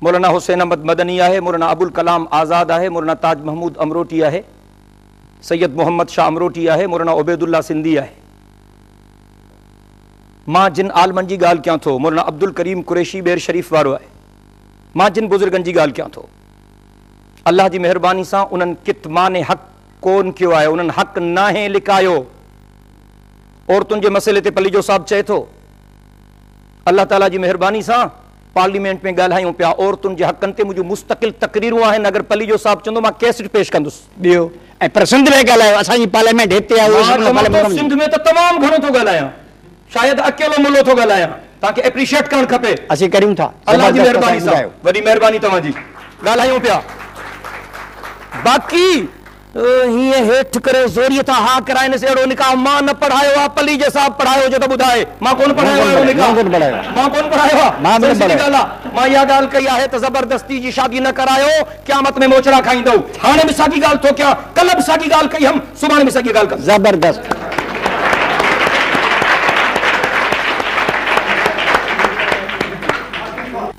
[SPEAKER 3] मौलाना हुसैन अहमद मदनी आहे, मौलाना अबुल कलाम आज़ाद आहे, मौलाना ताज महमूद अमरोटी आहे, सैयद मोहम्मद शाह अमरोटी आहे, मौलाना उबैदुल्ला सिंधी आहे। मां जिन आलमनि जी ॻाल्हि कयां थो, मौलाना अब्दुल करीम कुरैशी बेर शरीफ़ वारो आहे। मां जिन बुज़ुर्गनि जी ॻाल्हि कयां थो, अल्लाह जी महिरबानी सां उन्हनि कितमाने हक़ कोन कयो आहे, उन्हनि हक़ नाहे लिकायो। औरतुनि जे मसइले ते पलीजो साहब चए थो, अल्लाह ताला जी महिरबानी सां पार्लियामेंट में ॻाल्हायूं पिया औरतुनि जे हक़नि ते। मुंहिंजूं मुस्तक़िल तक़रीरूं आहिनि, अगरि पलीजो साहब चवंदो मां कैसेट पेश कंदुसि।
[SPEAKER 2] ॿियो ऐं पर सिंध में ॻाल्हायो, असांजी पार्लियामेंट हिते आहे।
[SPEAKER 3] सिंध में त तमामु घणो थो ॻाल्हायां, शायदि अकेलो मुल्लो थो ॻाल्हायां। तव्हांखे एप्रिशिएट करणु खपे।
[SPEAKER 2] असीं करियूं था।
[SPEAKER 3] अल्लाह जी महिरबानी सां, वॾी महिरबानी तव्हांजी। ॻाल्हायूं पिया। बाक़ी हीअं हेठि करे ज़ोरीअ था हा कराइनि से अहिड़ो निकाह मां न पढ़ायो आहे। पलीजे साहब पढ़ायो हुजे त ॿुधाए। मां कोन पढ़ायो आहे, मां कोन पढ़ायो आहे। मां इहा ॻाल्हि कई आहे त ज़बरदस्ती जी शादी न करायो, क़यामत में मोचड़ा खाईंदो। हाणे बि साॻी ॻाल्हि थो कयां, कल्ह बि साॻी ॻाल्हि कई हम, सुभाणे बि साॻी ॻाल्हि कंदुसि।
[SPEAKER 2] ज़बरदस्त।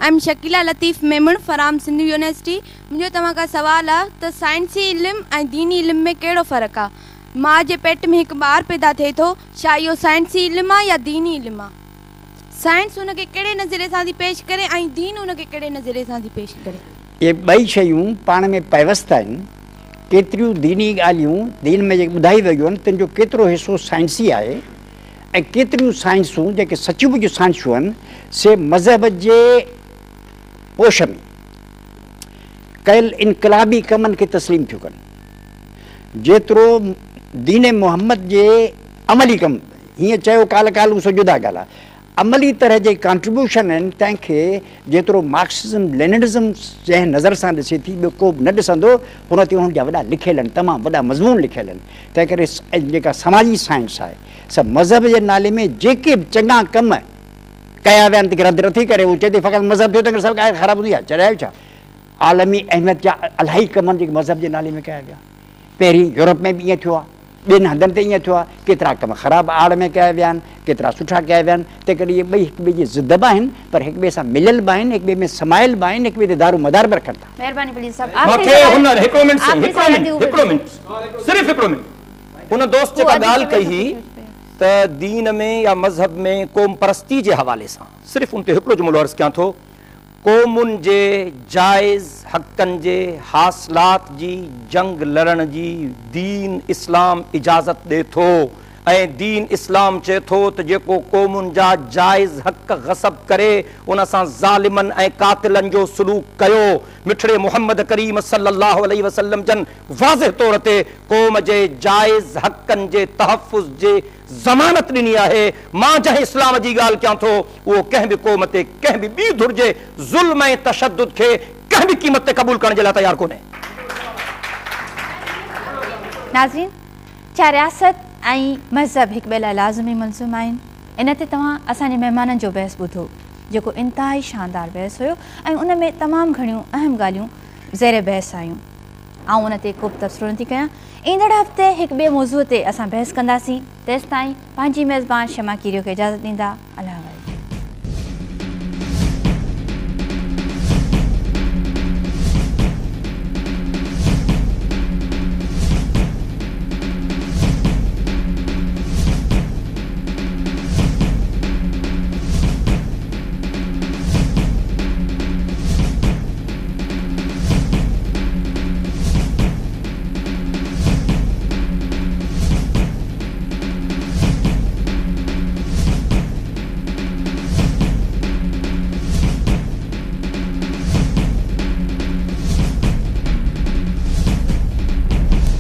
[SPEAKER 8] I'm Shakeela Latif Memon from Sindh university. मुंहिंजो तव्हां खां सुवाल आहे त साइंसी इल्मु ऐं दीनी इल्म में कहिड़ो फ़र्क़ु आहे? माउ जे पेट में हिकु ॿारु पैदा थिए थो, छा इहो साइंसी इल्मु आहे या दीनी इल्मु आहे? साइंस हुनखे कहिड़े नज़रिए सां थी पेश करे ऐं दीन हुनखे कहिड़े नज़रिए सां थी पेश करे?
[SPEAKER 2] इहे ॿई शयूं पाण में पैवस्त आहिनि। केतिरियूं दीनी ॻाल्हियूं दीन में जेके ॿुधाई वियूं आहिनि तिन जो केतिरो हिसो साइंसी आहे ऐं केतिरियूं साइंसूं जेके सचमुच जूं साइंसूं आहिनि से मज़हब जे पोश में कयल इनक़लाबी कमनि खे तस्लीम थियूं कनि। जेतिरो दीन मुहम्मद जे अमली कम, हीअं चयो काल कालू सो जुदा ॻाल्हि आहे, अमली तरह जे कॉन्ट्रीब्यूशन आहिनि तंहिंखे जेतिरो मार्क्सिज़म लेनिनिज़म जंहिं नज़र सां ॾिसे थी ॿियो को बि न ॾिसंदो हुन ते हुननि जा वॾा लिखियल आहिनि, तमामु वॾा मज़मून लिखियल आहिनि। तंहिं करे जेका समाजी साइंस आहे सभु मज़हब जे नाले में जेके बि चङा कम कया विया आहिनि रद्द नथी करे, उहो चए थी फ़क़ति मज़हब थियो त सभु ॻाल्हि ख़राबु हूंदी आहे, चढ़ायो छा। आलमी अहमियत जा इलाही कम आहिनि जेके मज़हब जे नाले में कया विया। पहिरीं यूरोप में बि ईअं थियो आहे, ॿियनि हंधनि ते ईअं थियो आहे, केतिरा कम ख़राबु आड़ में कया विया आहिनि, केतिरा सुठा कया विया आहिनि। तंहिं करे इहे ॿई हिक ॿिए जी ज़िद बि आहिनि, पर हिक ॿिए सां मिलियल बि आहिनि, हिक ॿिए में समायल बि आहिनि, हिक ॿिए ते दारू मदार बि रखनि था।
[SPEAKER 1] महिरबानी प्लीज़ साहब,
[SPEAKER 3] मूंखे हुन हिकिड़ो मिंट सिर्फ़ु हिकिड़ो मिंट हुन दोस्त जेका ॻाल्हि कई हुई त दीन में या मज़हब में क़ौम परस्ती जे हवाले सां सिर्फ़ु उन ते हिकिड़ो जुमिलो अर्ज़ु कयां थो, क़ौमुनि जे जाइज़ हक़नि जे हासिलात जी जंग लड़ण जी दीन इस्लाम इजाज़त ॾिए थो ऐं दीन इस्लाम चए थो त जेको क़ौमुनि जा जाइज़ हक़ ग़सब करे उन सां ज़ालिमनि ऐं कातिलनि जो सलूक कयो। मिठड़े मुहम्मद करीम सल्लल्लाहु अलैहि वसल्लम जन वाज़िह तौर ते क़ौम जे जाइज़ हक़नि जे तहफ़ुज़ जे ज़मानत ॾिनी आहे। मां जंहिं इस्लाम जी ॻाल्हि कयां थो उहो कंहिं बि क़ौम ते कंहिं बि ॿी धुर जे ज़ुल्म ऐं तशद्दुद खे कंहिं बि क़ीमत ते क़बूल करण जे लाइ तयारु कोन्हे।
[SPEAKER 1] नाज़रीन, छा रियासत ऐं मज़हब हिक ॿिए लाइ लाज़मी मलज़ूम आहिनि? इन ते तव्हां असांजे महिमाननि जो बहस ॿुधो जेको इंतिहाई शानदार बहस हुयो ऐं उन में तमामु घणियूं अहम ॻाल्हियूं ज़ेर बहस आयूं। आउं उन ते को बि तबसरो नथी कयां। ईंदड़ हफ़्ते हिक ॿिए मौज़ूअ ते असां बहस कंदासीं। तेसिताईं पंहिंजी मेज़बान शमा कीरियो खे इजाज़त ॾींदा। अल्लाह।